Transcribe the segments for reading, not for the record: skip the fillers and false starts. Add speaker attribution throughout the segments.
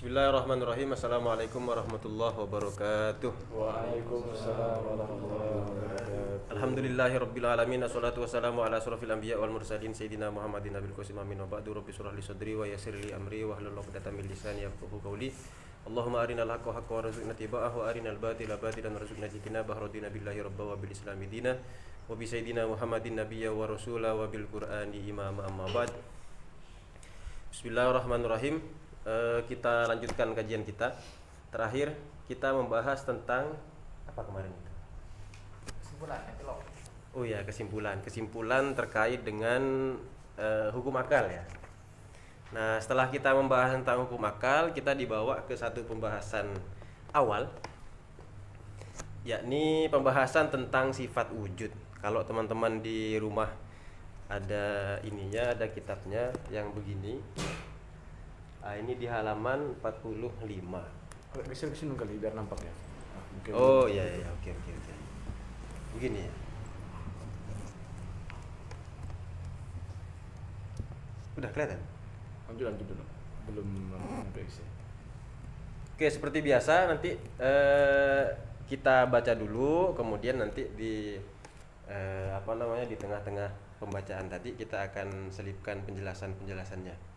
Speaker 1: Bismillahirrahmanirrahim. Assalamualaikum warahmatullahi wabarakatuh.
Speaker 2: Waalaikumsalam warahmatullahi wabarakatuh.
Speaker 1: Alhamdulillahirabbil alamin. Wassalatu wassalamu ala asrofil anbiya wal mursalin sayyidina Muhammadin nabil qasim amin wa ba'du. Rabbi shrah li sadri wa yassir li amri wa hlul 'uqdatam min lisani yafqahu qawli. Allahumma arinal haqqa haqqan warzuqna ittiba'ahu wa arinal batila batilan warzuqna ijtinabah. Radina billahi rabban wa bil islami dinan wa bi sayyidina Muhammadin nabiyya wa rasula wa bil qur'ani imama amma ba'd. Bismillahirrahmanirrahim. Kita lanjutkan kajian kita. Terakhir kita membahas tentang apa kemarin itu?
Speaker 2: Kesimpulan, epilog.
Speaker 1: Oh ya, kesimpulan terkait dengan hukum akal ya. Nah, setelah kita membahas tentang hukum akal, kita dibawa ke satu pembahasan awal, yakni pembahasan tentang sifat wujud. Kalau teman-teman di rumah ada ininya, ada kitabnya yang begini. Ini di halaman 45.
Speaker 2: Kalau bisa kesini kali biar nampak ya.
Speaker 1: Oh iya, oke. Begini ya. Udah kelihatan?
Speaker 2: Lanjut dulu. Belum sampai isi.
Speaker 1: Oke, seperti biasa nanti kita baca dulu, kemudian nanti di di tengah-tengah pembacaan tadi kita akan selipkan penjelasannya.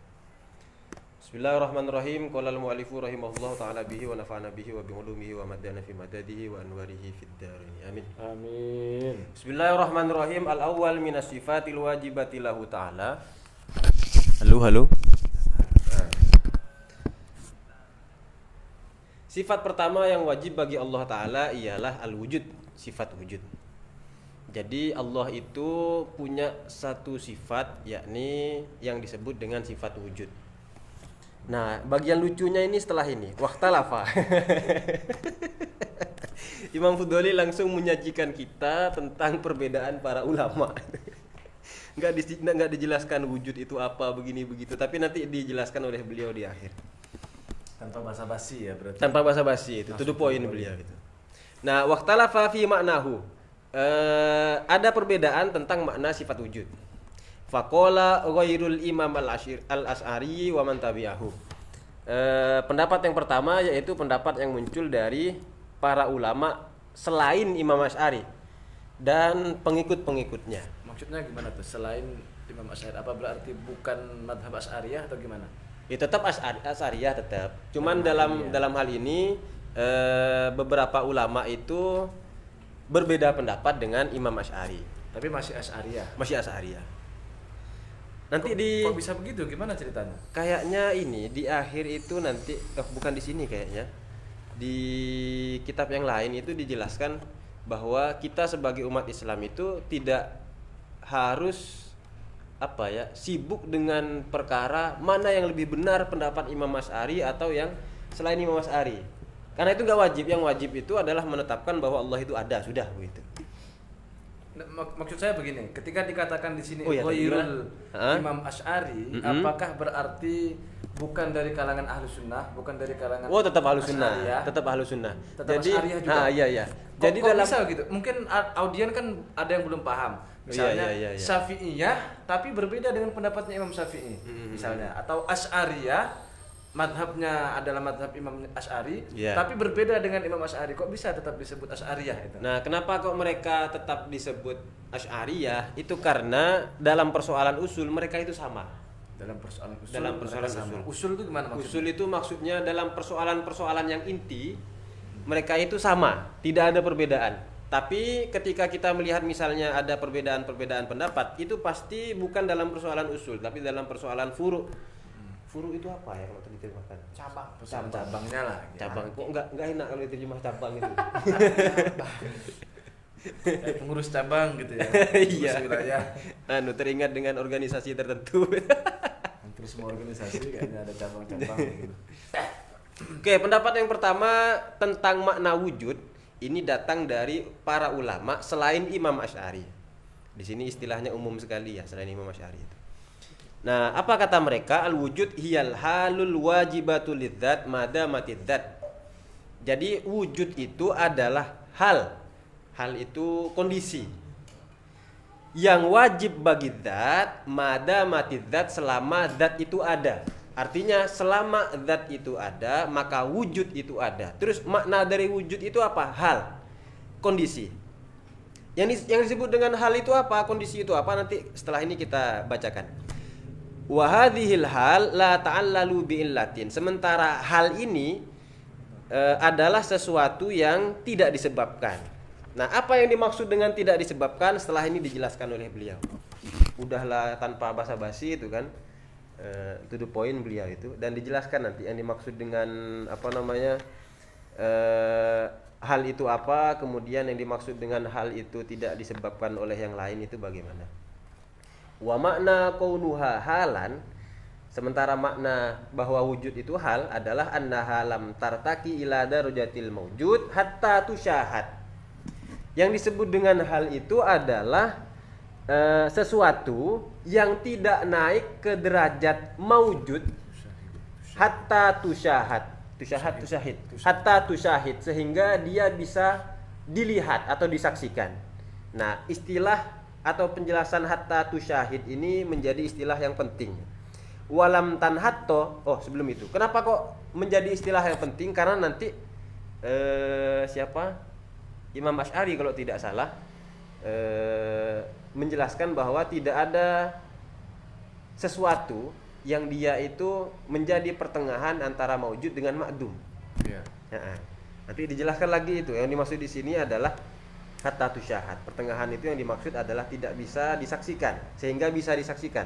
Speaker 1: Bismillahirrahmanirrahim. Qala al-mu'allifu rahimahullahu ta'ala bihi wa nafa'ana bihi wa bi ulumihi wa madana fi madadihi wa anwarihi fid darin. Amin.
Speaker 2: Amin.
Speaker 1: Bismillahirrahmanirrahim. Al-awwal minas sifatil wajibati lahu ta'ala. Halo. Sifat pertama yang wajib bagi Allah Ta'ala ialah al-wujud, sifat wujud. Jadi Allah itu punya satu sifat, yakni yang disebut dengan sifat wujud. Nah, bagian lucunya ini setelah ini, waktalafa. Imam Fudholi langsung menyajikan kita tentang perbedaan para ulama. Nggak dijelaskan wujud itu apa, begini begitu, tapi nanti dijelaskan oleh beliau di akhir.
Speaker 2: Tanpa basa-basi ya berarti.
Speaker 1: Tanpa basa-basi itu, to the point beliau itu. Nah, waktalafa fi maknahu. Ada perbedaan tentang makna sifat wujud. Faqala ghairul imam al-Asy'ari wa man tabi'ahu. Pendapat yang pertama yaitu pendapat yang muncul dari para ulama selain Imam Asy'ari dan pengikut-pengikutnya.
Speaker 2: Maksudnya gimana tuh? Selain Imam Asy'ari, apa berarti bukan madhab Asy'ariyah atau gimana?
Speaker 1: Ya tetap Asy'ariyah tetap. Cuman dalam hal ini beberapa ulama itu berbeda pendapat dengan Imam Asy'ari.
Speaker 2: Tapi masih Asy'ariyah.
Speaker 1: Masih Asy'ariyah. Nanti
Speaker 2: kok bisa begitu? Gimana ceritanya?
Speaker 1: Kayaknya ini di akhir itu nanti bukan di sini kayaknya. Di kitab yang lain itu dijelaskan bahwa kita sebagai umat Islam itu tidak harus sibuk dengan perkara mana yang lebih benar pendapat Imam Asy'ari atau yang selain Imam Asy'ari. Karena itu enggak wajib. Yang wajib itu adalah menetapkan bahwa Allah itu ada, sudah begitu.
Speaker 2: Maksud saya begini, ketika dikatakan di sini
Speaker 1: ghairul
Speaker 2: Imam Asy'ari, apakah berarti bukan dari kalangan Ahlus Sunnah, bukan dari kalangan
Speaker 1: tetap Ahlus Sunnah, tetap Ahlus Sunnah.
Speaker 2: Jadi Asy'ariyah juga.
Speaker 1: Iya.
Speaker 2: Jadi dalam bisa gitu. Mungkin audien kan ada yang belum paham. Misalnya
Speaker 1: iya.
Speaker 2: Syafi'iyah tapi berbeda dengan pendapatnya Imam Syafi'i. Misalnya, atau Asy'ariyah madhabnya adalah madhab Imam Asy'ari, tapi berbeda dengan Imam Asy'ari. Kok bisa tetap disebut Asy'ariyah itu?
Speaker 1: Nah, kenapa kok mereka tetap disebut Asy'ariyah? Itu karena dalam persoalan usul mereka itu sama.
Speaker 2: Dalam persoalan usul.
Speaker 1: Usul.
Speaker 2: Usul itu gimana maksudnya?
Speaker 1: Usul itu maksudnya dalam persoalan-persoalan yang inti mereka itu sama, tidak ada perbedaan. Tapi ketika kita melihat misalnya ada perbedaan-perbedaan pendapat, itu pasti bukan dalam persoalan usul, tapi dalam persoalan furu'. Furu itu apa ya kalau diterjemahkan?
Speaker 2: Cabangnya lah.
Speaker 1: Cabang. Kok enggak enak kalau diterjemah cabang itu.
Speaker 2: Pengurus cabang gitu ya.
Speaker 1: Iya.
Speaker 2: Wilayah.
Speaker 1: Teringat dengan organisasi tertentu.
Speaker 2: Hampir semua organisasi kayaknya ada cabang-cabang gitu.
Speaker 1: Oke, pendapat yang pertama tentang makna wujud ini datang dari para ulama selain Imam Asy'ari. Di sini istilahnya umum sekali ya, selain Imam Asy'ari itu. Nah, apa kata mereka? Al-wujud hiyal halul wajibatul lidzat madamatid dzat. Jadi wujud itu adalah hal. Hal itu kondisi yang wajib bagi zat madamatid zat selama zat itu ada. Artinya selama zat itu ada, maka wujud itu ada. Terus makna dari wujud itu apa? Hal, kondisi. Yang disebut dengan hal itu apa? Kondisi itu apa? Nanti setelah ini kita bacakan. Wa hadhil hal la ta'allalu bi illatin. Sementara hal ini adalah sesuatu yang tidak disebabkan. Nah, apa yang dimaksud dengan tidak disebabkan setelah ini dijelaskan oleh beliau. Udahlah tanpa basa-basi itu kan. To the point beliau itu, dan dijelaskan nanti yang dimaksud dengan hal itu apa, kemudian yang dimaksud dengan hal itu tidak disebabkan oleh yang lain itu bagaimana. Wa makna kaunuha halan, sementara makna bahwa wujud itu hal adalah annaha lam tartaki ila darajatil mawjud hatta tusyahad. Yang disebut dengan hal itu adalah sesuatu yang tidak naik ke derajat maujud hatta tusyahid hatta tusyahid, sehingga dia bisa dilihat atau disaksikan. Nah, istilah atau penjelasan hatta tusyahid ini menjadi istilah yang penting. Walam tanhatto, sebelum itu, kenapa kok menjadi istilah yang penting? Karena nanti Imam Asy'ari kalau tidak salah menjelaskan bahwa tidak ada sesuatu yang dia itu menjadi pertengahan antara maujud dengan ma'dum.
Speaker 2: Ya.
Speaker 1: Nanti dijelaskan lagi itu. Yang dimaksud di sini adalah hatta tusyahad. Pertengahan itu yang dimaksud adalah tidak bisa disaksikan, sehingga bisa disaksikan.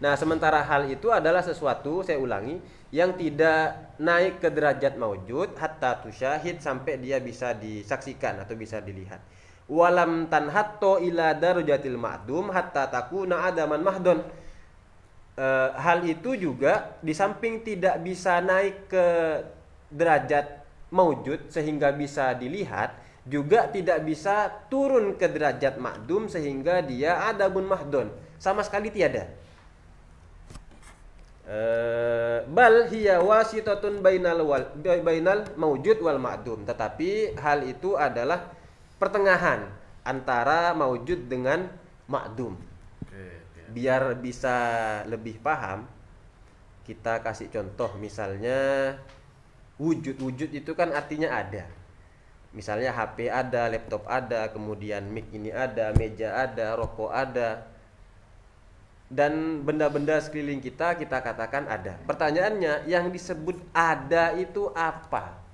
Speaker 1: Nah, sementara hal itu adalah sesuatu, saya ulangi, yang tidak naik ke derajat maujud hatta tusyahid, sampai dia bisa disaksikan atau bisa dilihat. Walam tanhatto ila darajatil ma'dum hatta takuna adaman mahdon. Hal itu juga di samping tidak bisa naik ke derajat maujud sehingga bisa dilihat, juga tidak bisa turun ke derajat ma'dum sehingga dia adamun mahdon, sama sekali tiada. Bal hiya wasitatun bainal maujud wal ma'dum. Tetapi hal itu adalah pertengahan antara maujud dengan ma'dum. Biar bisa lebih paham, kita kasih contoh. Misalnya wujud itu kan artinya ada. Misalnya HP ada, laptop ada, kemudian mic ini ada, meja ada, rokok ada, dan benda-benda sekeliling kita katakan ada. Pertanyaannya, yang disebut ada itu apa?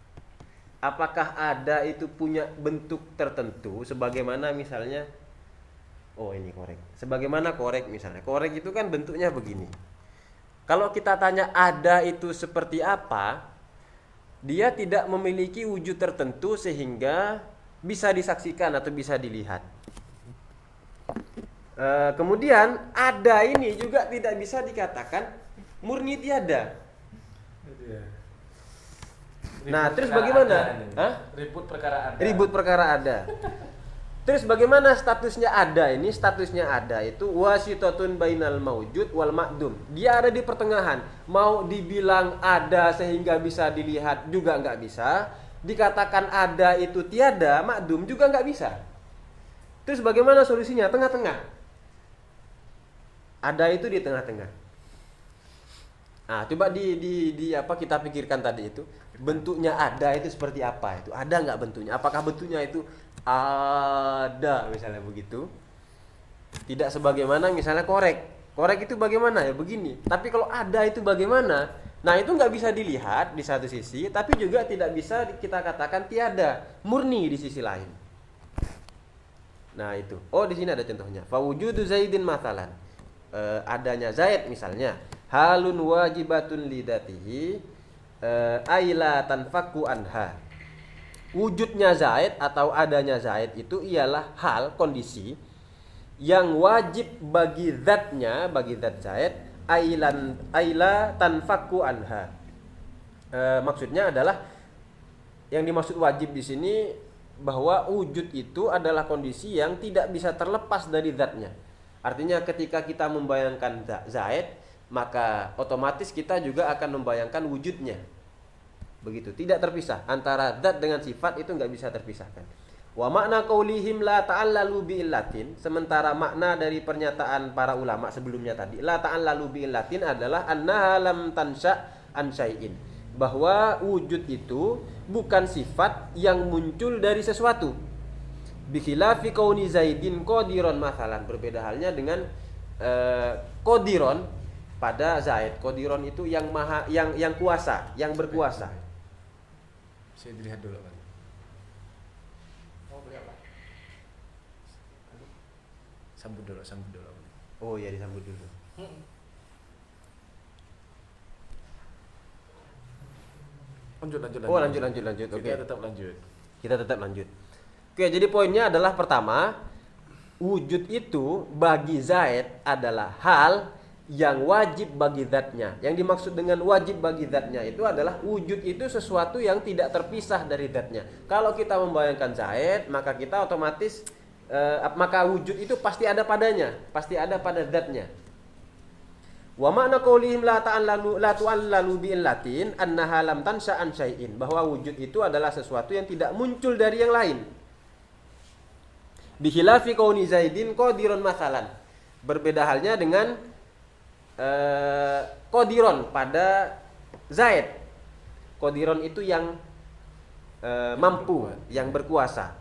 Speaker 1: Apakah ada itu punya bentuk tertentu, sebagaimana misalnya ini korek. Sebagaimana korek misalnya. Korek itu kan bentuknya begini. Kalau kita tanya ada itu seperti apa, dia tidak memiliki wujud tertentu sehingga bisa disaksikan atau bisa dilihat. Kemudian ada ini juga tidak bisa dikatakan murni tiada. Nah, terus bagaimana? Ribut perkara ada. Terus bagaimana statusnya ada ini? Statusnya ada itu wasitatun bainal maujud wal ma'dum. Dia ada di pertengahan. Mau dibilang ada sehingga bisa dilihat juga nggak bisa. Dikatakan ada itu tiada, ma'dum juga nggak bisa. Terus bagaimana solusinya? Tengah-tengah. Ada itu di tengah-tengah. Nah, coba kita pikirkan tadi itu. Bentuknya ada itu seperti apa itu? Ada nggak bentuknya? Apakah bentuknya itu ada misalnya begitu? Tidak sebagaimana misalnya korek. Korek itu bagaimana ya? Begini. Tapi kalau ada itu bagaimana? Nah, itu nggak bisa dilihat di satu sisi, tapi juga tidak bisa kita katakan tiada, murni di sisi lain. Nah, itu. Di sini ada contohnya. Fa wujudu Zaidin mathalan. Adanya Zaid misalnya, halun wajibatun lidatihi aila tanfaku anha. Wujudnya Zaid atau adanya Zaid itu ialah hal, kondisi yang wajib bagi zatnya, bagi zat Zaid, aila tanfaku anha. Maksudnya adalah, yang dimaksud wajib di sini bahwa wujud itu adalah kondisi yang tidak bisa terlepas dari zatnya. Artinya ketika kita membayangkan Zaid, maka otomatis kita juga akan membayangkan wujudnya. Begitu, tidak terpisah antara zat dengan sifat, itu nggak bisa terpisahkan. Wa makna qaulihim la ta'allalu bi illatin, sementara makna dari pernyataan para ulama sebelumnya tadi la ta'allalu bi illatin adalah annaha lam tansha an syai'in, bahwa wujud itu bukan sifat yang muncul dari sesuatu. Bi khilafi qauni Zaidin qadiron masalan, berbeda halnya dengan qadiron pada Zaid. Qadiron itu yang maha, yang kuasa, yang berkuasa.
Speaker 2: Saya dilihat dulu kan. Sambut dulu.
Speaker 1: Oh ya, disambut dulu.
Speaker 2: Lanjut.
Speaker 1: Oh, lanjut. Oke.
Speaker 2: Kita tetap lanjut.
Speaker 1: Oke, jadi poinnya adalah pertama, wujud itu bagi Zaid adalah hal yang wajib bagi zatnya. Yang dimaksud dengan wajib bagi zatnya itu adalah wujud itu sesuatu yang tidak terpisah dari zatnya. Kalau kita membayangkan Zaid, maka kita otomatis maka wujud itu pasti ada padanya, pasti ada pada zatnya. Wa makna qaulihim la tu'allalu bi illatin annaha lam tansha an syai'in, bahwa wujud itu adalah sesuatu yang tidak muncul dari yang lain. Bi khilafi qauni Zaidin qadiron masalan, berbeda halnya dengan qadiron pada Zaid. Qadiron itu yang mampu, yang berkuasa.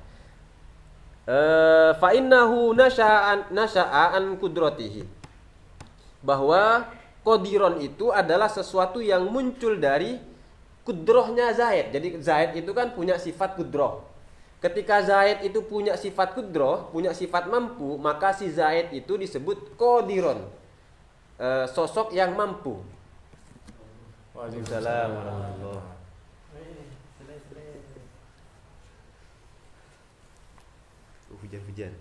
Speaker 1: Fa innahu nasha'a an qudratihi, bahwa qadiron itu adalah sesuatu yang muncul dari kudrohnya Zaid. Jadi Zaid itu kan punya sifat kudroh. Ketika Zaid itu punya sifat kudroh, punya sifat mampu, maka si Zaid itu disebut qadiron, sosok yang mampu. Waalaikumsalam warahmatullahi. Hujan.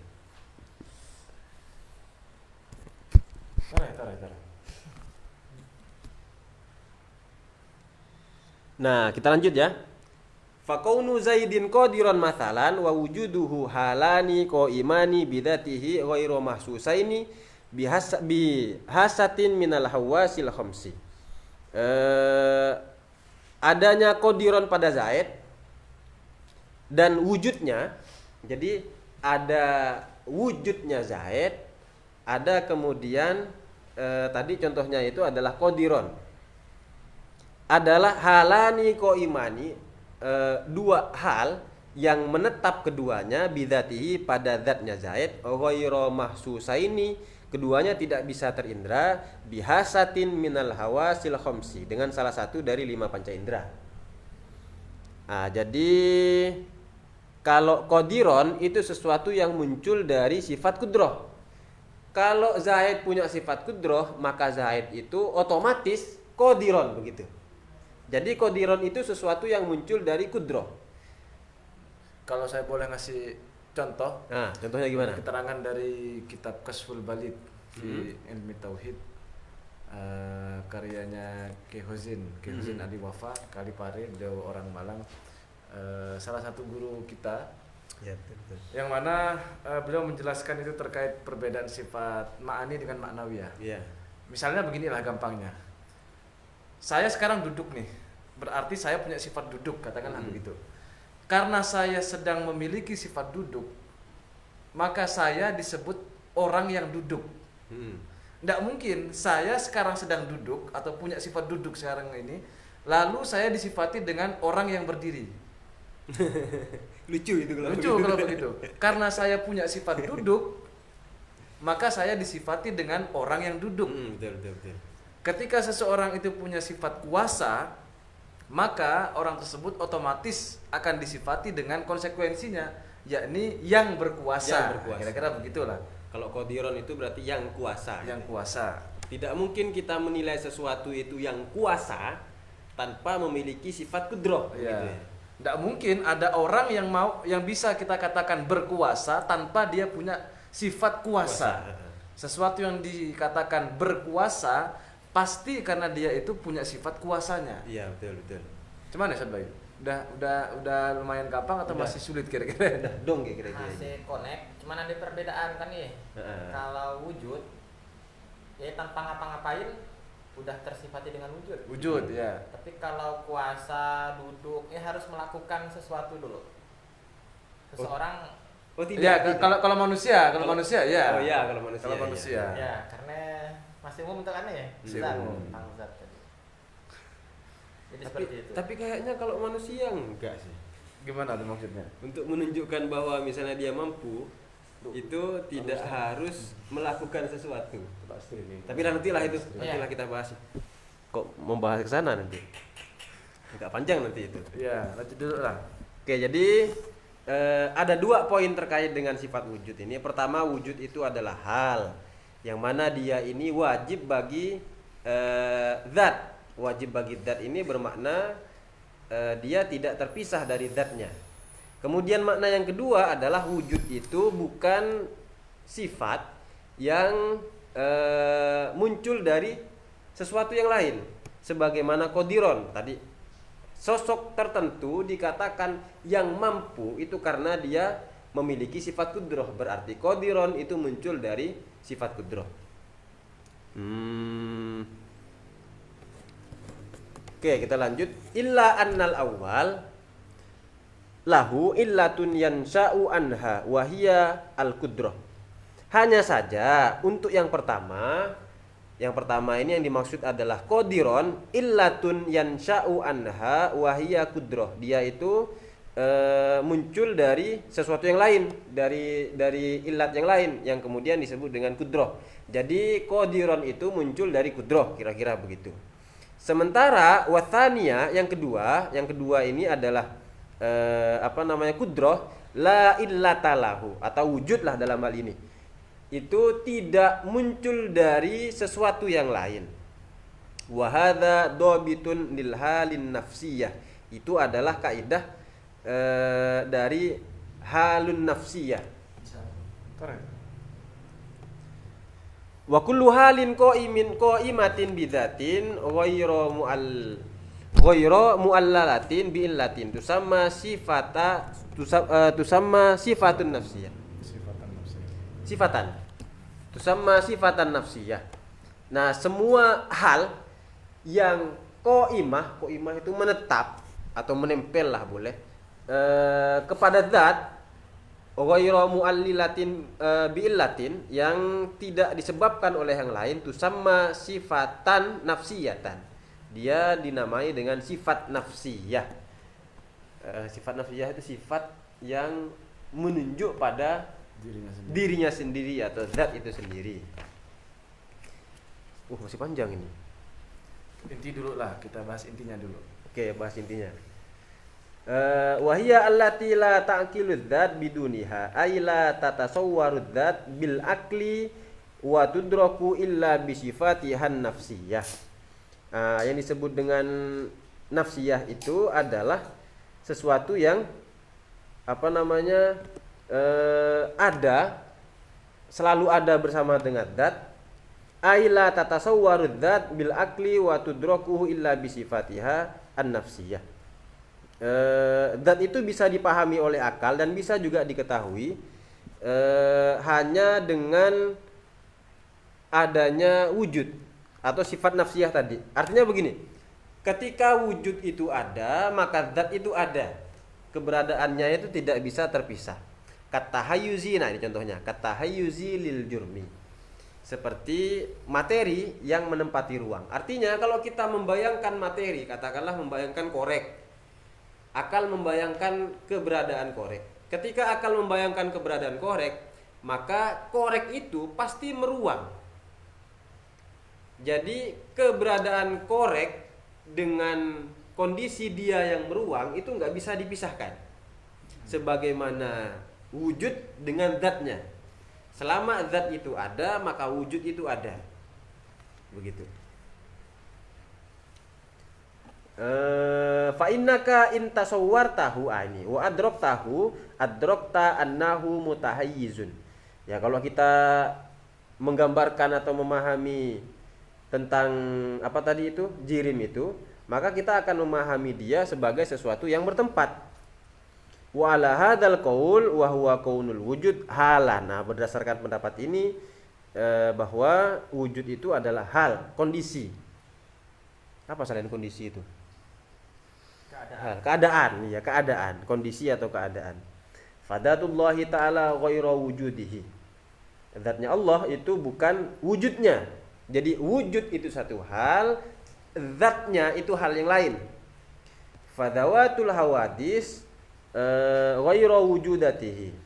Speaker 2: Tarik.
Speaker 1: Nah, kita lanjut ya. Faqaunu Zaidin qadiran mathalan wa wujuduhu halani qaimani bidzatihi ghairu mahsusaini bihasatin minal hawasil khamsi. Adanya qadiran pada Zaid dan wujudnya, jadi ada wujudnya Zaid, ada kemudian tadi contohnya itu adalah qadiron, adalah halani qaimani, dua hal yang menetap keduanya bidzatihi pada zatnya Zaid ghairu mahsusaini, keduanya tidak bisa terindra bihasatin minal hawasil khamsi, dengan salah satu dari 5 panca indera. Nah, jadi kalau qadiron itu sesuatu yang muncul dari sifat kudroh. Kalau Zaid punya sifat kudroh, maka Zaid itu otomatis qadiron, begitu. Jadi qadiron itu sesuatu yang muncul dari kudroh.
Speaker 2: Kalau saya boleh ngasih contoh.
Speaker 1: Nah, contohnya gimana?
Speaker 2: Keterangan dari kitab Kasful Balid fi Ilmi Tauhid, karyanya Ki Huzin Ali Wafa Kalipare, beliau orang Malang. Salah satu guru kita, ya, betul. Yang mana beliau menjelaskan itu terkait perbedaan sifat ma'ani dengan ma'nawiyah. Ya. Misalnya beginilah gampangnya. Saya sekarang duduk nih, berarti saya punya sifat duduk, katakanlah begitu. Karena saya sedang memiliki sifat duduk, maka saya disebut orang yang duduk. Tidak mungkin saya sekarang sedang duduk atau punya sifat duduk sekarang ini, lalu saya disifati dengan orang yang berdiri. Lucu kalau begitu. Karena saya punya sifat duduk, maka saya disifati dengan orang yang duduk. Betul. Ketika seseorang itu punya sifat kuasa, maka orang tersebut otomatis akan disifati dengan konsekuensinya, yakni yang berkuasa. Kira-kira begitulah.
Speaker 1: Kalau qadiron itu berarti yang kuasa.
Speaker 2: Yang kuasa.
Speaker 1: Tidak mungkin kita menilai sesuatu itu yang kuasa tanpa memiliki sifat kudroh.
Speaker 2: Ya.
Speaker 1: Gitu ya.
Speaker 2: Tidak mungkin ada orang yang bisa kita katakan berkuasa tanpa dia punya sifat kuasa. Sesuatu yang dikatakan berkuasa pasti karena dia itu punya sifat kuasanya.
Speaker 1: Iya, betul.
Speaker 2: Cuman ya Ustaz Bayu, udah lumayan gampang atau masih sulit kira-kira?
Speaker 1: Udah dong kira-kira.
Speaker 3: Masih connect, cuman ada perbedaan kan nih. Kalau wujud ya tanpa ngapa-ngapain udah tersifati dengan wujud,
Speaker 2: ya.
Speaker 3: Tapi kalau kuasa, duduk, ya harus melakukan sesuatu dulu. seseorang.
Speaker 1: Oh tidak.
Speaker 2: Ya,
Speaker 1: tidak.
Speaker 2: kalau manusia ya.
Speaker 1: Oh iya, kalau manusia.
Speaker 2: Kalau manusia.
Speaker 3: Ya, karena masih umum untuk aneh ya.
Speaker 2: Masih
Speaker 3: Zat,
Speaker 2: umum.
Speaker 3: tentang zat tadi. Jadi
Speaker 1: Tapi,
Speaker 3: seperti itu.
Speaker 1: tapi kayaknya kalau manusia enggak sih.
Speaker 2: Gimana tuh maksudnya?
Speaker 1: Untuk menunjukkan bahwa misalnya dia mampu, itu tidak harus melakukan sesuatu. Tapi nantilah itu, nantilah kita bahas. Kok membahas ke sana nanti? Agak panjang nanti itu.
Speaker 2: Ya, lanjut dulu lah.
Speaker 1: Oke, jadi ada 2 poin terkait dengan sifat wujud ini. Pertama, wujud itu adalah hal yang mana dia ini wajib bagi zat. Wajib bagi zat ini bermakna dia tidak terpisah dari zatnya. Kemudian makna yang kedua adalah wujud itu bukan sifat yang muncul dari sesuatu yang lain. Sebagaimana qadiron tadi, sosok tertentu dikatakan yang mampu itu karena dia memiliki sifat kudrah. Berarti qadiron itu muncul dari sifat kudrah. Oke, kita lanjut. Illa annal awal lahu illatun yansha'u anha wa hiya al-qudrah. Hanya saja untuk yang pertama ini yang dimaksud adalah qadiron illatun yansha'u anha wa hiya qudrah. Dia itu muncul dari sesuatu yang lain, dari illat yang lain yang kemudian disebut dengan qudrah. Jadi qadiron itu muncul dari qudrah, kira-kira begitu. Sementara wathania yang kedua ini adalah qudrah la illata lahu, atau wujudlah dalam hal ini. Itu tidak muncul dari sesuatu yang lain. Wa hadza dhabitun lil halin nafsiyah. Itu adalah kaidah dari halun nafsiyah. Wa kullu halin qaimatin bidzatin ghayra muallalatin bi illatin tusamma sifatun nafsiyah. Sifatan. Tusamma sifatan nafsiyah. Nah, semua hal yang qaimah itu menetap atau menempel lah boleh kepada zat ghayra muallilatin biillatin, yang tidak disebabkan oleh yang lain, tusamma sifatan nafsiyatan. Dia dinamai dengan sifat nafsiyah. Sifat nafsiyah itu sifat yang menunjuk pada dirinya sendiri atau zat itu sendiri. Masih panjang ini.
Speaker 2: Inti dulu lah, kita bahas intinya dulu.
Speaker 1: Oke, bahas intinya. Wahia allati la ta'qilu dzat biduniha ay la tatasawwaru dzat bil akli wa tudraku illa bi sifatihan nafsiyah. Yang disebut dengan nafsiyah itu adalah sesuatu yang selalu ada bersama dengan dzat. Ay la tatasawwaru dzat bil akli wa tudraku illa bi sifatiha an-nafsiyah. Zat itu bisa dipahami oleh akal dan bisa juga diketahui hanya dengan adanya wujud atau sifat nafsiyah tadi. Artinya begini, ketika wujud itu ada, maka zat itu ada. Keberadaannya itu tidak bisa terpisah. Katahayyuzi, nah ini contohnya, katahayyuzi lil jurmi. Seperti materi yang menempati ruang. Artinya kalau kita membayangkan materi, katakanlah membayangkan korek, akal membayangkan keberadaan korek. Ketika akal membayangkan keberadaan korek, maka korek itu pasti meruang. Jadi keberadaan korek dengan kondisi dia yang meruang itu nggak bisa dipisahkan. Sebagaimana wujud dengan zatnya. Selama zat itu ada, maka wujud itu ada. Begitu. Fa innaka in tasawwartahu ani wa adraktahu adrakta annahu mutahayyizun. Ya, kalau kita menggambarkan atau memahami tentang apa tadi itu, jirim itu, maka kita akan memahami dia sebagai sesuatu yang bertempat. Wa ala hadzal qaul wa huwa kaunul wujud halana. Berdasarkan pendapat ini bahwa wujud itu adalah hal, kondisi. Apa selain kondisi itu? Keadaan, ya, keadaan, kondisi atau keadaan. Fadatullahi ta'ala ghairu wujudihi. Zatnya Allah itu bukan wujudnya. Jadi wujud itu satu hal, zatnya itu hal yang lain. Fadawatul hawadis ghairu wujudatihi.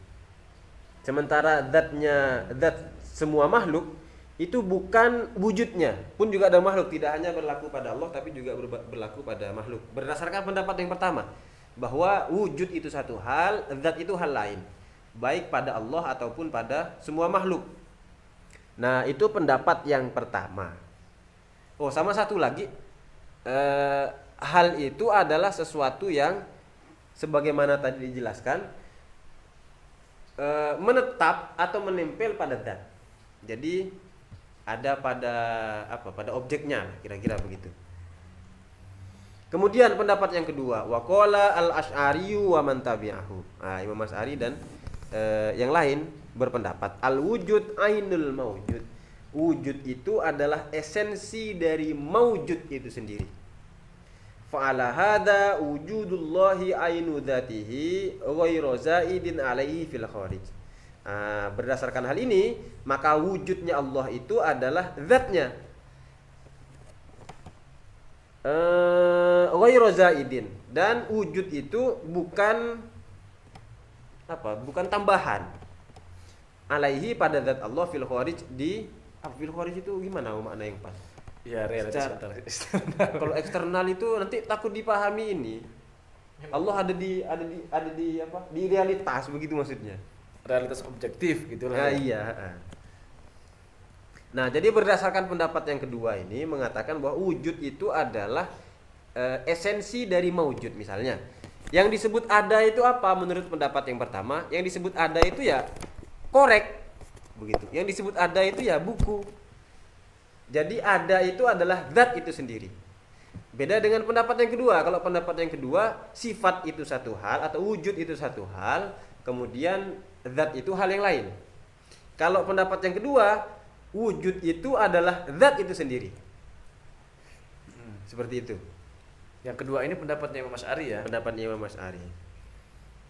Speaker 1: Sementara zat semua makhluk itu bukan wujudnya. Pun juga ada makhluk, tidak hanya berlaku pada Allah tapi juga berlaku pada makhluk. Berdasarkan pendapat yang pertama, bahwa wujud itu satu hal, zat itu hal lain, baik pada Allah ataupun pada semua makhluk. Nah, itu pendapat yang pertama. Oh, sama satu lagi, hal itu adalah sesuatu yang sebagaimana tadi dijelaskan, menetap atau menempel pada zat. Jadi ada pada objeknya, kira-kira begitu. Kemudian pendapat yang kedua, waqala al-Asy'ari wa man tabi'ahu. Imam Asy'ari dan yang lain berpendapat al-wujud ainul maujud. Wujud itu adalah esensi dari maujud itu sendiri. Fa'ala hadza wujudullahi ainu dzatihi ghairu zaidin alaihi fil kharij. Berdasarkan hal ini, maka wujudnya Allah itu adalah zatnya, ghairu zaidin, dan wujud itu bukan tambahan alaihi pada zat Allah fil kharij. Fil kharij itu gimana makna yang pas?
Speaker 2: Ya, realitas
Speaker 1: eksternal. Kalau eksternal itu nanti takut dipahami ini. Allah ada di di realitas, begitu maksudnya.
Speaker 2: Realitas objektif gitu lah.
Speaker 1: Iya. Nah, jadi berdasarkan pendapat yang kedua ini mengatakan bahwa wujud itu adalah esensi dari maujud. Misalnya, yang disebut ada itu apa menurut pendapat yang pertama? Yang disebut ada itu ya korek, begitu. Yang disebut ada itu ya buku. Jadi ada itu adalah zat itu sendiri. Beda dengan pendapat yang kedua. Kalau pendapat yang kedua, sifat itu satu hal atau wujud itu satu hal, kemudian zat itu hal yang lain. Kalau pendapat yang kedua, wujud itu adalah zat itu sendiri. Seperti itu.
Speaker 2: Yang kedua ini pendapatnya Imam Asy'ari ya.
Speaker 1: Pendapatnya Imam Asy'ari.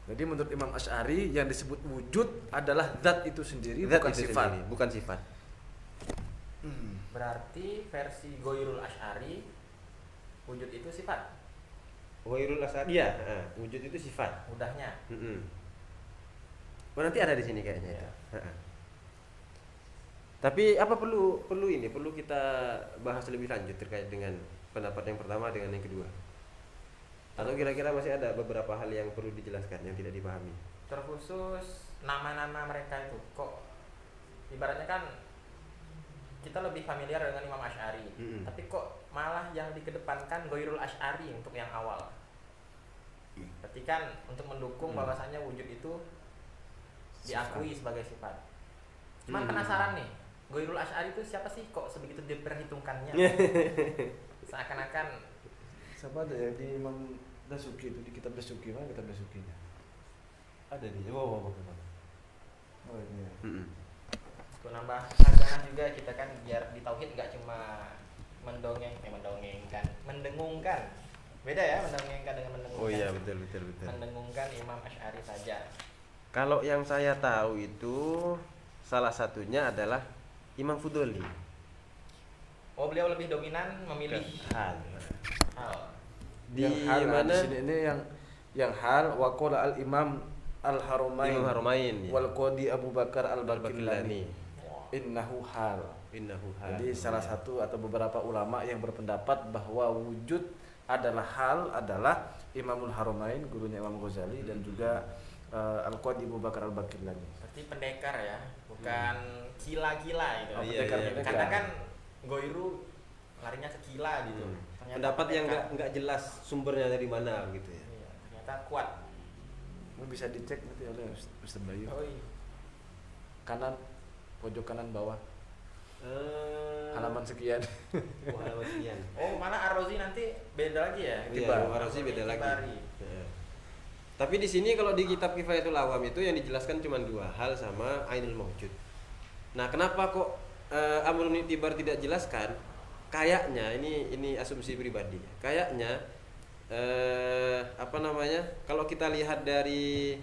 Speaker 2: Jadi menurut Imam Asy'ari yang disebut wujud adalah zat itu sendiri,
Speaker 1: Zat
Speaker 2: bukan
Speaker 1: itu
Speaker 2: sifat.
Speaker 1: sendiri, bukan sifat.
Speaker 3: Berarti versi Ghairul Asy'ari wujud itu sifat.
Speaker 1: Ghairul Asy'ari ya, wujud itu sifat.
Speaker 3: Mudahnya.
Speaker 1: Nanti ada di sini kayaknya.
Speaker 3: Ya.
Speaker 1: Tapi perlu kita bahas lebih lanjut terkait dengan pendapat yang pertama dengan yang kedua. Atau kira-kira masih ada beberapa hal yang perlu dijelaskan yang tidak dipahami.
Speaker 3: Terkhusus nama-nama mereka itu kok ibaratnya kan kita lebih familiar dengan Imam Asy'ari, tapi kok malah yang dikedepankan Ghairul Asy'ari untuk yang awal. Berarti kan untuk mendukung bahwasanya wujud itu diakui sebagai sifat. Cuman penasaran nih, Ghairul Asy'ari itu siapa sih kok sebegitu diperhitungkannya? Seakan-akan
Speaker 2: Siapa ada ya di Imam Dasuki itu, di kitab Dasuki, mana kitab Dasukinya?
Speaker 1: Ada di.
Speaker 2: Oh ini.
Speaker 3: untuk nambah sarjana juga kita kan biar di tauhid nggak cuma mendengungkan. Beda ya mendengungkan dengan mendengungkan.
Speaker 1: Oh iya, betul.
Speaker 3: Mendengungkan Imam Asy'ari saja.
Speaker 1: Kalau yang saya tahu itu salah satunya adalah Imam Fudoli.
Speaker 3: Oh, beliau lebih dominan memilih
Speaker 1: hal.
Speaker 2: Di mana di sini ini yang hal waqala al-Imam al-Haramain wal Qadi Abu Bakar al-Baqillani. Innahu hal. Jadi salah satu atau beberapa ulama yang berpendapat bahwa wujud adalah hal adalah Imamul Haramain, gurunya Imam Ghazali, dan juga Al-Qadi Abu Bakar al-Baqillani.
Speaker 3: Berarti pendekar ya, bukan gila-gila gitu.
Speaker 1: Pendekar.
Speaker 3: Karena kan Goiru larinya ke gila gitu.
Speaker 1: Pendapat yang enggak jelas sumbernya dari mana gitu ya.
Speaker 3: Iya, ternyata kuat.
Speaker 2: Bisa dicek nanti oleh Ustaz Bayu.
Speaker 3: Oh iya.
Speaker 2: Kanan, pojok kanan bawah. Halaman sekian.
Speaker 1: Halaman sekian.
Speaker 3: Oh, mana Ar-Razi nanti beda lagi ya?
Speaker 1: Iya, Ar-Razi beda lagi. Tapi di sini kalau di kitab Kifayatul Awam itu yang dijelaskan cuma dua hal sama Ainul Maujud. Nah, kenapa kok Amrun I'tibar tidak jelaskan? Kayaknya ini asumsi pribadi. Kayaknya kalau kita lihat dari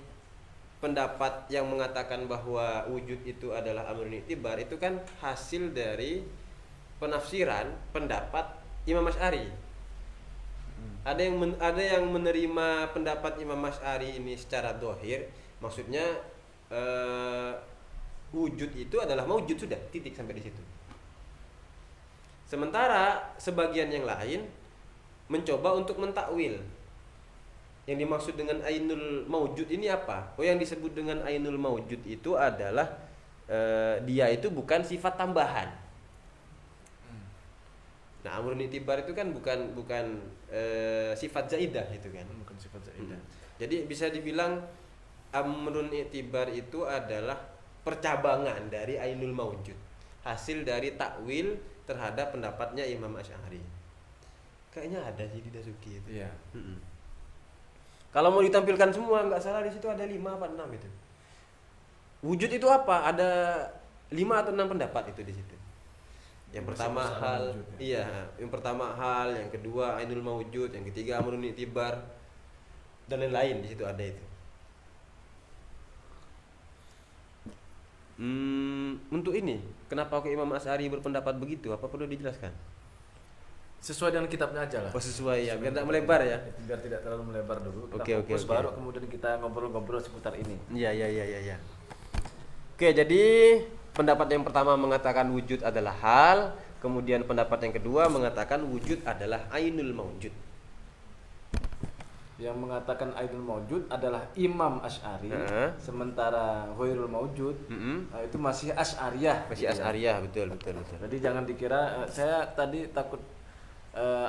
Speaker 1: pendapat yang mengatakan bahwa wujud itu adalah amrun i'tibar itu kan hasil dari penafsiran pendapat Imam Asy'ari. Ada yang menerima pendapat Imam Asy'ari ini secara dhahir, maksudnya wujud itu adalah maujud, sudah, titik sampai di situ. Sementara sebagian yang lain mencoba untuk mentakwil. Yang dimaksud dengan ainul maujud ini apa? Yang disebut dengan ainul maujud itu adalah dia itu bukan sifat tambahan. Nah, amrun i'tibar itu kan bukan sifat zaidah itu kan.
Speaker 2: Bukan sifat zaidah.
Speaker 1: Jadi bisa dibilang amrun i'tibar itu adalah percabangan dari ainul maujud, hasil dari takwil terhadap pendapatnya Imam Asy'ari. Kayaknya ada sih di Dasuki itu.
Speaker 2: Iya.
Speaker 1: Kalau mau ditampilkan semua, nggak salah di situ ada 5 apa 6 itu. Wujud itu apa? Ada 5 atau 6 pendapat itu di situ. Yang pertama hal, yang pertama hal, yang kedua ainul maujud, yang ketiga amrun i'tibar, dan lain-lain di situ ada itu. Untuk ini, kenapa Imam Asy'ari berpendapat begitu? Apa perlu dijelaskan?
Speaker 2: Sesuai dengan kitabnya aja lah.
Speaker 1: Sesuai ya, biar tidak melebar ya.
Speaker 2: Biar tidak terlalu melebar dulu.
Speaker 1: Oke.
Speaker 2: Baru kemudian kita ngobrol-ngobrol seputar ini.
Speaker 1: Iya. Oke, jadi pendapat yang pertama mengatakan wujud adalah hal, kemudian pendapat yang kedua mengatakan wujud adalah ainul maujud.
Speaker 2: Yang mengatakan ainul maujud adalah Imam Asy'ari, sementara ghairul maujud itu masih Asy'ariyah.
Speaker 1: Masih Asy'ariyah, betul.
Speaker 2: Jadi jangan dikira, saya tadi takut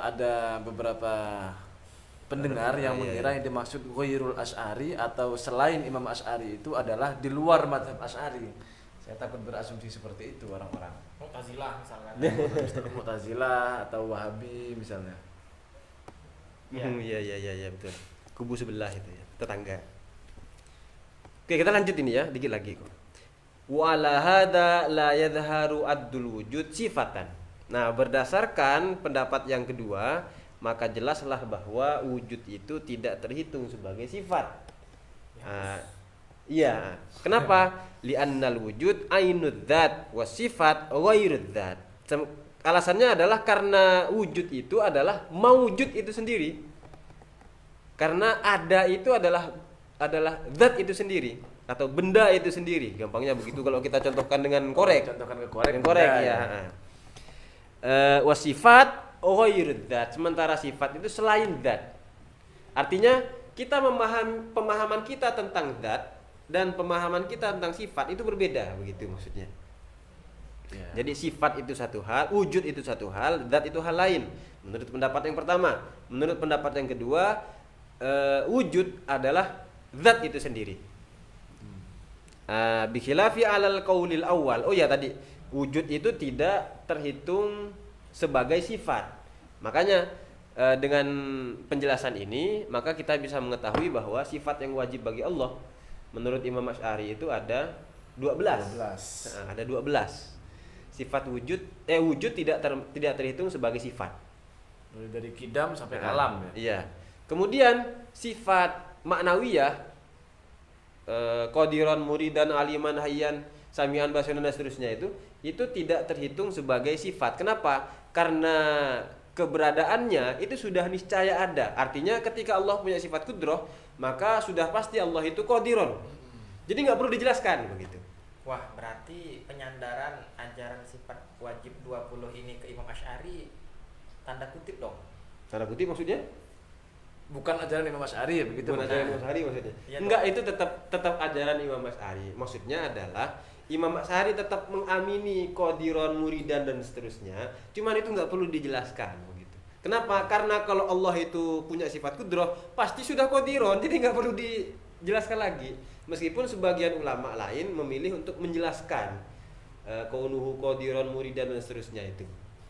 Speaker 2: ada beberapa pendengar yang mengira yang dimaksud ghairul Asy'ari atau selain Imam Asy'ari itu adalah di luar mazhab Asy'ari. Saya takut berasumsi seperti itu orang-orang.
Speaker 3: Mu'tazilah misalkan.
Speaker 2: Mu'tazilah atau Wahabi misalnya.
Speaker 1: Iya betul. Kubu sebelah itu ya, tetangga. Oke, kita lanjut ini ya, dikit lagi kok. Wa ala hada la yadhharu addul wujud sifatan. Nah, berdasarkan pendapat yang kedua, maka jelaslah bahwa wujud itu tidak terhitung sebagai sifat. Iya. Kenapa? Li'annal wujud ainud dzat wa sifat ghairud dzat. Alasannya adalah karena wujud itu adalah maujud itu sendiri. Karena ada itu adalah zat itu sendiri atau benda itu sendiri. Gampangnya begitu kalau kita contohkan dengan korek.
Speaker 2: Contohkan ke korek.
Speaker 1: Korek ya. Wasifat ghairud dzat. Sementara sifat itu selain zat. Artinya kita pemahaman kita tentang zat dan pemahaman kita tentang sifat itu berbeda, begitu maksudnya. Jadi sifat itu satu hal, wujud itu satu hal, zat itu hal lain. Menurut pendapat yang pertama. Menurut pendapat yang kedua, wujud adalah zat itu sendiri. Bikhilafi alal qaulil awal. Tadi wujud itu tidak terhitung sebagai sifat. Makanya dengan penjelasan ini maka kita bisa mengetahui bahwa sifat yang wajib bagi Allah menurut Imam Asy'ari itu ada 12. Ada 12. Sifat wujud tidak terhitung sebagai sifat.
Speaker 2: Dari kidam sampai kalam ya.
Speaker 1: Iya. Kemudian sifat maknawiyah qadiran muridan aliman hayyan samian basiran dan seterusnya itu tidak terhitung sebagai sifat. Kenapa? Karena keberadaannya itu sudah niscaya ada. Artinya ketika Allah punya sifat kudrah, maka sudah pasti Allah itu qadiran. Jadi nggak perlu dijelaskan begitu.
Speaker 3: Wah, berarti penyandaran ajaran sifat wajib 20 ini ke Imam Asy'ari tanda kutip dong.
Speaker 1: Tanda kutip maksudnya?
Speaker 2: Bukan ajaran Imam Asy'ari begitu.
Speaker 1: Bukan ajaran Imam Asy'ari maksudnya.
Speaker 3: Iya,
Speaker 1: enggak, itu tetap ajaran Imam Asy'ari. Maksudnya adalah Imam Asy'ari tetap mengamini qadiran muridan dan seterusnya. Cuman itu nggak perlu dijelaskan begitu. Kenapa? Karena kalau Allah itu punya sifat kudrah, pasti sudah qadiran, jadi nggak perlu dijelaskan lagi. Meskipun sebagian ulama lain memilih untuk menjelaskan kaunuhu qadiran muridan dan seterusnya itu.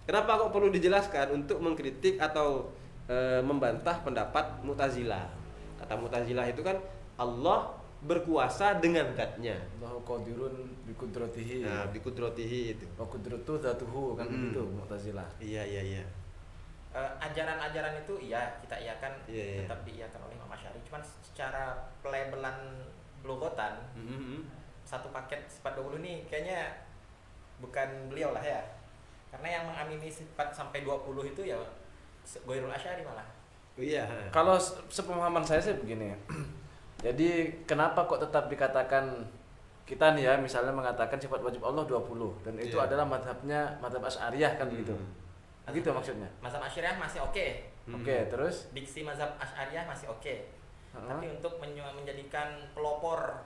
Speaker 1: Kenapa kok perlu dijelaskan? Untuk mengkritik atau membantah pendapat Mu'tazilah. Kata Mu'tazilah itu kan Allah berkuasa dengan zat-Nya.
Speaker 2: Allahu qadirun bi qudratihi.
Speaker 1: Nah, bi qudratihi itu.
Speaker 2: Wa qudratu dzatuhu kan begitu Mu'tazilah.
Speaker 1: Iya.
Speaker 3: Ajaran-ajaran itu kita iakan, tetap diiakan oleh Imam Asy'ari. Cuman secara pelabelan lugotan. Satu paket sifat 20 nih kayaknya bukan beliau lah ya. Karena yang mengamini sifat sampai 20 itu ya Ghairul Asy'ari malah.
Speaker 1: Iya.
Speaker 2: Kalau sepemahaman saya sih begini. Jadi kenapa kok tetap dikatakan kita nih ya misalnya mengatakan sifat wajib Allah 20 dan itu adalah madhab Asy'ariyah kan begitu. Begitu maksudnya.
Speaker 3: Mazhab Asy'ariyah masih oke.
Speaker 2: Oke, terus
Speaker 3: Diksi mazhab Asy'ariyah masih oke. Tapi untuk menjadikan pelopor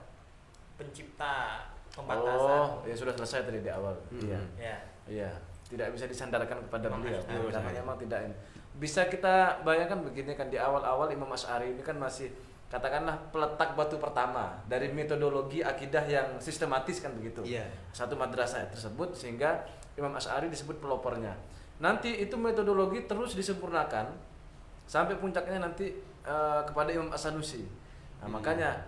Speaker 3: pencipta pembatasan.
Speaker 2: Oh, ya sudah selesai tadi di awal. Iya.
Speaker 3: Ya.
Speaker 2: Iya, tidak bisa disandarkan kepada
Speaker 3: Imam
Speaker 2: beliau.
Speaker 3: Asy'ari.
Speaker 2: Karena memang tidak ini. Bisa kita bayangkan begini kan di awal-awal Imam Asy'ari ini kan masih katakanlah peletak batu pertama dari metodologi akidah yang sistematis kan begitu.
Speaker 1: Iya.
Speaker 2: Satu madrasah tersebut sehingga Imam Asy'ari disebut pelopornya. Nanti itu metodologi terus disempurnakan sampai puncaknya nanti kepada Imam As-Sanusi. Nah, makanya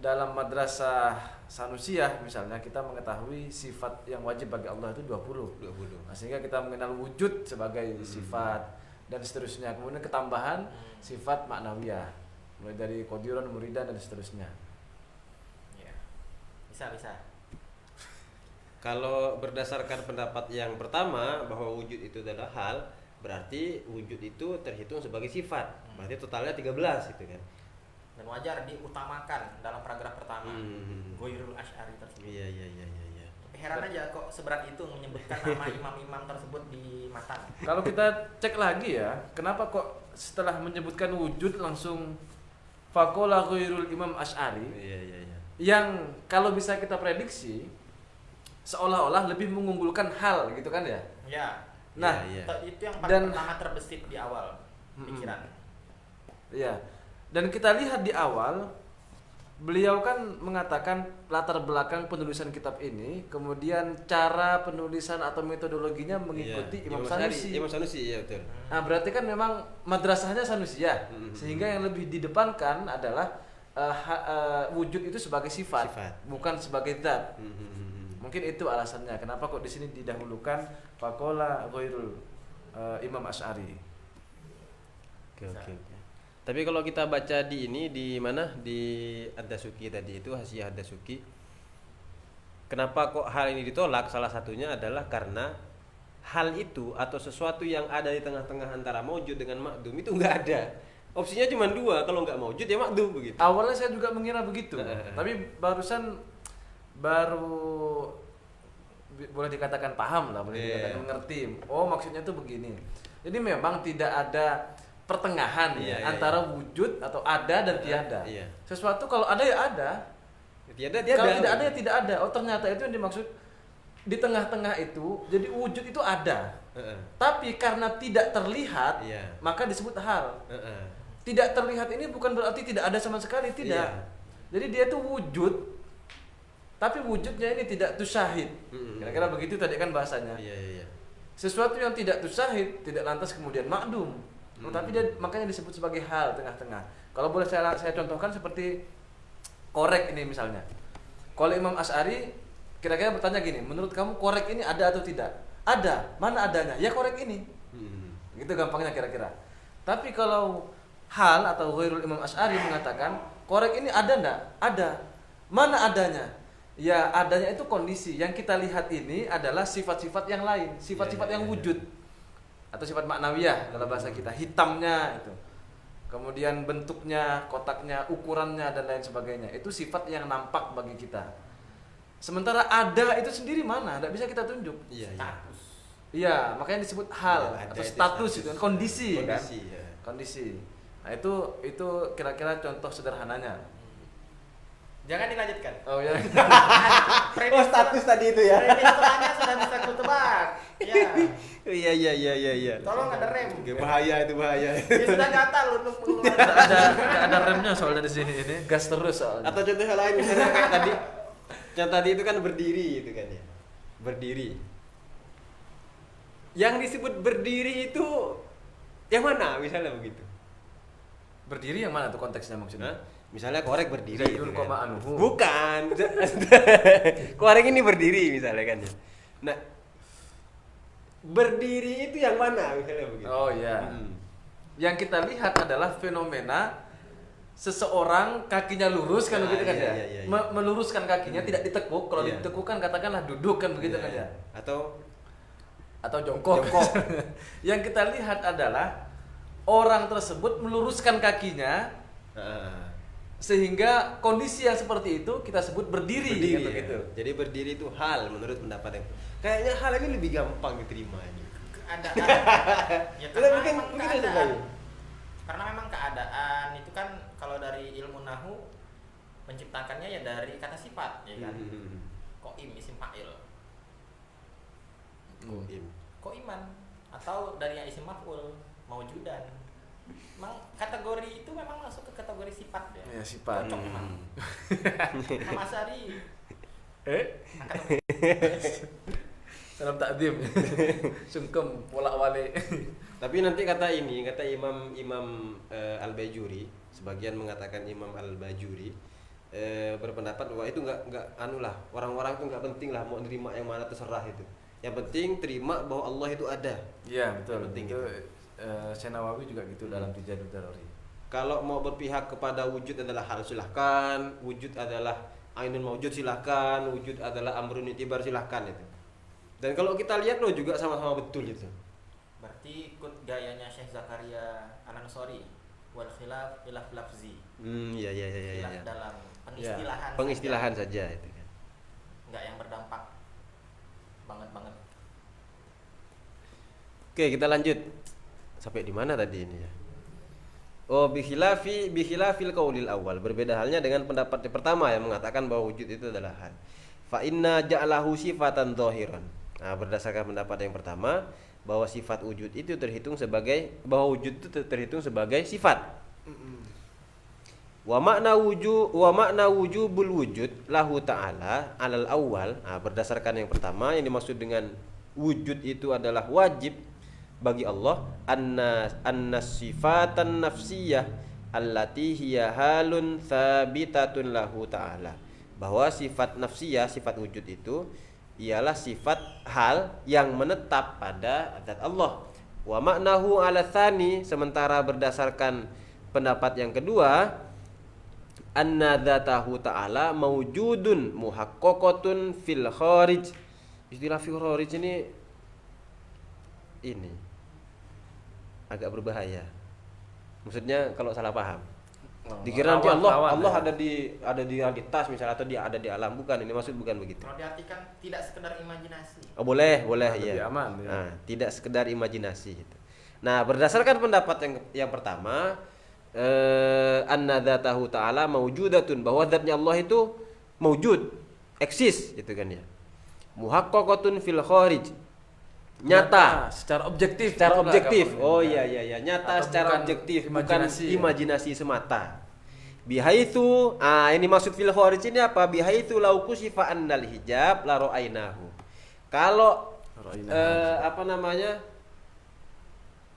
Speaker 2: dalam madrasah Sanusiyah misalnya kita mengetahui sifat yang wajib bagi Allah itu 20. Nah, sehingga kita mengenal wujud sebagai sifat dan seterusnya. Kemudian ketambahan sifat maknawiyah mulai dari qadiran, muridan dan seterusnya.
Speaker 3: Ya. Bisa.
Speaker 1: Kalau berdasarkan pendapat yang pertama bahwa wujud itu adalah hal, berarti wujud itu terhitung sebagai sifat. Berarti totalnya 13 gitu kan.
Speaker 3: Dan wajar diutamakan dalam paragraf pertama Ghairul Asy'ari tersebut.
Speaker 1: Iya.
Speaker 3: Tapi heran aja kok seberat itu menyebutkan nama imam-imam tersebut di matan.
Speaker 2: Kalau kita cek lagi ya, kenapa kok setelah menyebutkan wujud langsung faqala ghairul Imam Asy'ari?
Speaker 1: Iya.
Speaker 2: Yang kalau bisa kita prediksi seolah-olah lebih mengunggulkan hal gitu kan ya.
Speaker 3: Ya.
Speaker 2: Nah,
Speaker 3: itu yang paling pertama terbesit di awal pikiran.
Speaker 2: Iya. Dan kita lihat di awal beliau kan mengatakan latar belakang penulisan kitab ini, kemudian cara penulisan atau metodologinya mengikuti Imam Sanusi.
Speaker 1: Imam Sanusi, iya betul.
Speaker 2: Nah, berarti kan memang madrasahnya Sanusiyah. Sehingga yang lebih didepankan adalah wujud itu sebagai sifat. Bukan sebagai zat. Mungkin itu alasannya kenapa kok di sini didahulukan faqala ghairul Imam Asy'ari.
Speaker 1: Oke. Tapi kalau kita baca di ini di mana di Ad-Dasuki tadi itu Hasyiah Ad-Dasuki, kenapa kok hal ini ditolak? Salah satunya adalah karena hal itu atau sesuatu yang ada di tengah-tengah antara maujud dengan makdum itu nggak ada. Opsinya cuma dua, kalau nggak maujud ya makdum begitu.
Speaker 2: Awalnya saya juga mengira begitu, tapi barusan baru boleh dikatakan paham lah, boleh dikatakan mengerti. Oh, maksudnya tuh begini. Jadi memang tidak ada pertengahan antara wujud atau ada dan tiada. Sesuatu kalau ada ya ada.
Speaker 1: Tiada.
Speaker 2: Kalau tidak ada ya tidak ada. Oh, ternyata itu yang dimaksud di tengah-tengah itu. Jadi wujud itu ada. Tapi karena tidak terlihat, maka disebut hal. Tidak terlihat ini bukan berarti tidak ada sama sekali, tidak. Jadi dia itu wujud, tapi wujudnya ini tidak tusyahid. Kira-kira begitu tadi kan bahasanya. Sesuatu yang tidak tusyahid tidak lantas kemudian makdum. Tapi dia makanya disebut sebagai hal tengah-tengah. Kalau boleh saya contohkan seperti korek ini misalnya. Kalau Imam Asy'ari kira-kira bertanya gini, menurut kamu korek ini ada atau tidak? Ada. Mana adanya? Ya korek ini. Gitu gampangnya kira-kira. Tapi kalau hal atau ghairul Imam Asy'ari mengatakan korek ini ada enggak? Ada. Mana adanya? Ya adanya itu kondisi. Yang kita lihat ini adalah sifat-sifat yang lain, sifat-sifat yang wujud. Atau sifat maknawiyah dalam bahasa kita, hitamnya itu, kemudian bentuknya, kotaknya, ukurannya dan lain sebagainya, itu sifat yang nampak bagi kita. Sementara ada itu sendiri mana? Tidak bisa kita tunjuk.
Speaker 3: Status.
Speaker 2: Iya, makanya disebut hal atau status itu kan kondisi kan? Kondisi. Nah itu kira-kira contoh sederhananya.
Speaker 3: Jangan dilanjutkan.
Speaker 2: Oh ya.
Speaker 1: Status tadi itu ya.
Speaker 3: Setelahnya sudah bisa kutebak. Ya.
Speaker 1: Iya.
Speaker 3: Tolong ada rem.
Speaker 1: Bahaya itu.
Speaker 3: Ya sudah gatal untuk mengeluarkan.
Speaker 2: Nggak ada remnya soalnya di sini ini gas terus soalnya.
Speaker 1: Atau contoh hal lain misalnya kayak tadi. Yang tadi itu kan berdiri itu kan ya. Berdiri. Yang disebut berdiri itu yang mana misalnya begitu?
Speaker 2: Berdiri yang mana tuh konteksnya maksudnya?
Speaker 1: Misalnya korek berdiri.
Speaker 2: Zaidun
Speaker 1: gitu kan.
Speaker 2: koma anhu.
Speaker 1: Bukan. Korek ini berdiri misalnya kan ya. Nah, berdiri itu yang mana misalnya begitu?
Speaker 2: Oh iya. Yang kita lihat adalah fenomena seseorang kakinya lurus kan begitu kan
Speaker 1: iya,
Speaker 2: ya.
Speaker 1: iya.
Speaker 2: Meluruskan kakinya tidak ditekuk. Kalau
Speaker 1: Iya.
Speaker 2: ditekuk kan katakanlah duduk kan begitu kan ya.
Speaker 1: Atau
Speaker 2: Jongkok.
Speaker 1: Jongkok.
Speaker 2: Yang kita lihat adalah orang tersebut meluruskan kakinya sehingga kondisi yang seperti itu kita sebut berdiri kan
Speaker 1: ya.
Speaker 2: begitu.
Speaker 1: Jadi berdiri itu hal menurut pendapat yang kayaknya hal ini lebih gampang diterima ini.
Speaker 3: Keadaan. Ya,
Speaker 1: Tidak,
Speaker 3: karena
Speaker 1: mungkin
Speaker 3: memang
Speaker 1: ada
Speaker 3: keadaan.
Speaker 1: sebagainya.
Speaker 3: Karena memang keadaan itu kan kalau dari ilmu nahu menciptakannya ya dari kata sifat, ya kan. Qaim isim fa'il.
Speaker 1: Qaim.
Speaker 3: Qaiman atau dari yang isim maf'ul, maujudan. Memang kategori itu memang masuk ke kategori sifat ya.
Speaker 2: Ya, sifat.
Speaker 3: Cocok memang. Mas Ari.
Speaker 2: Salam takdim. Sungkem bolak-balik.
Speaker 1: Tapi nanti kata Imam Al-Bajuri, sebagian mengatakan Imam Al-Bajuri berpendapat bahwa itu nggak anulah, orang-orang itu nggak penting lah mau nerima yang mana terserah itu. Yang penting terima bahwa Allah itu ada.
Speaker 2: Iya, betul.
Speaker 1: Yang penting
Speaker 2: Itu Syekh Nawawi juga gitu dalam Tijadud Daruri.
Speaker 1: Kalau mau berpihak kepada wujud adalah hal silahkan, wujud adalah ainul maujud silahkan, wujud adalah amrun itibar silahkan itu. Dan kalau kita lihat loh juga sama-sama betul itu.
Speaker 3: Berarti ikut gayanya Syekh Zakaria Al-Ansori wal khilaf khilaf lafzi.
Speaker 1: Iya.
Speaker 3: Khilaf dalam pengistilahan.
Speaker 1: Pengistilahan saja itu kan.
Speaker 3: Enggak yang berdampak banget.
Speaker 1: Oke, kita lanjut. Sampai di mana tadi ini ya? Oh, bikhilafil qaulil awal. Berbeda halnya dengan pendapat yang pertama yang mengatakan bahwa wujud itu adalah hal. Fa inna ja'alahu sifatan dhahiran. Nah, berdasarkan pendapat yang pertama bahwa sifat wujud itu terhitung sebagai sifat. Wa makna wujubul wujud lahu ta'ala alal awal. Nah, berdasarkan yang pertama yang dimaksud dengan wujud itu adalah wajib bagi Allah anna sifatan nafsiyah allati hiya halun thabitatun lahu ta'ala. Bahwa sifat nafsiyah, sifat wujud itu ialah sifat hal yang menetap pada zat Allah. Wa maknahu ala tsani, sementara berdasarkan pendapat yang kedua anna dzatahu ta'ala maujudun muhaqqaqatun fil kharij. Istilah fil kharij ini agak berbahaya. Maksudnya kalau salah paham. Dikira nanti Allah ada di realitas misalnya atau dia ada di alam, bukan, ini maksud bukan begitu.
Speaker 3: Kalau diartikan tidak sekedar imajinasi.
Speaker 1: Oh, boleh
Speaker 2: Lebih
Speaker 1: ya.
Speaker 2: aman, ya.
Speaker 1: Nah, tidak sekedar imajinasi gitu. Nah, berdasarkan pendapat yang pertama anna dzatahu ta'ala maujudatun, bahwa zatnya Allah itu maujud, eksis gitu kan ya. Muhaqqaqatun fil kharij. Nyata
Speaker 2: secara objektif.
Speaker 1: Oh iya, nyata
Speaker 2: atau
Speaker 1: secara
Speaker 2: bukan
Speaker 1: objektif,
Speaker 2: imajinasi,
Speaker 1: bukan imajinasi semata. Bihaitsu, ini maksud fil kharij ini apa? Bihaitsu law kusifa annal hijab la ra'ainahu. Kalau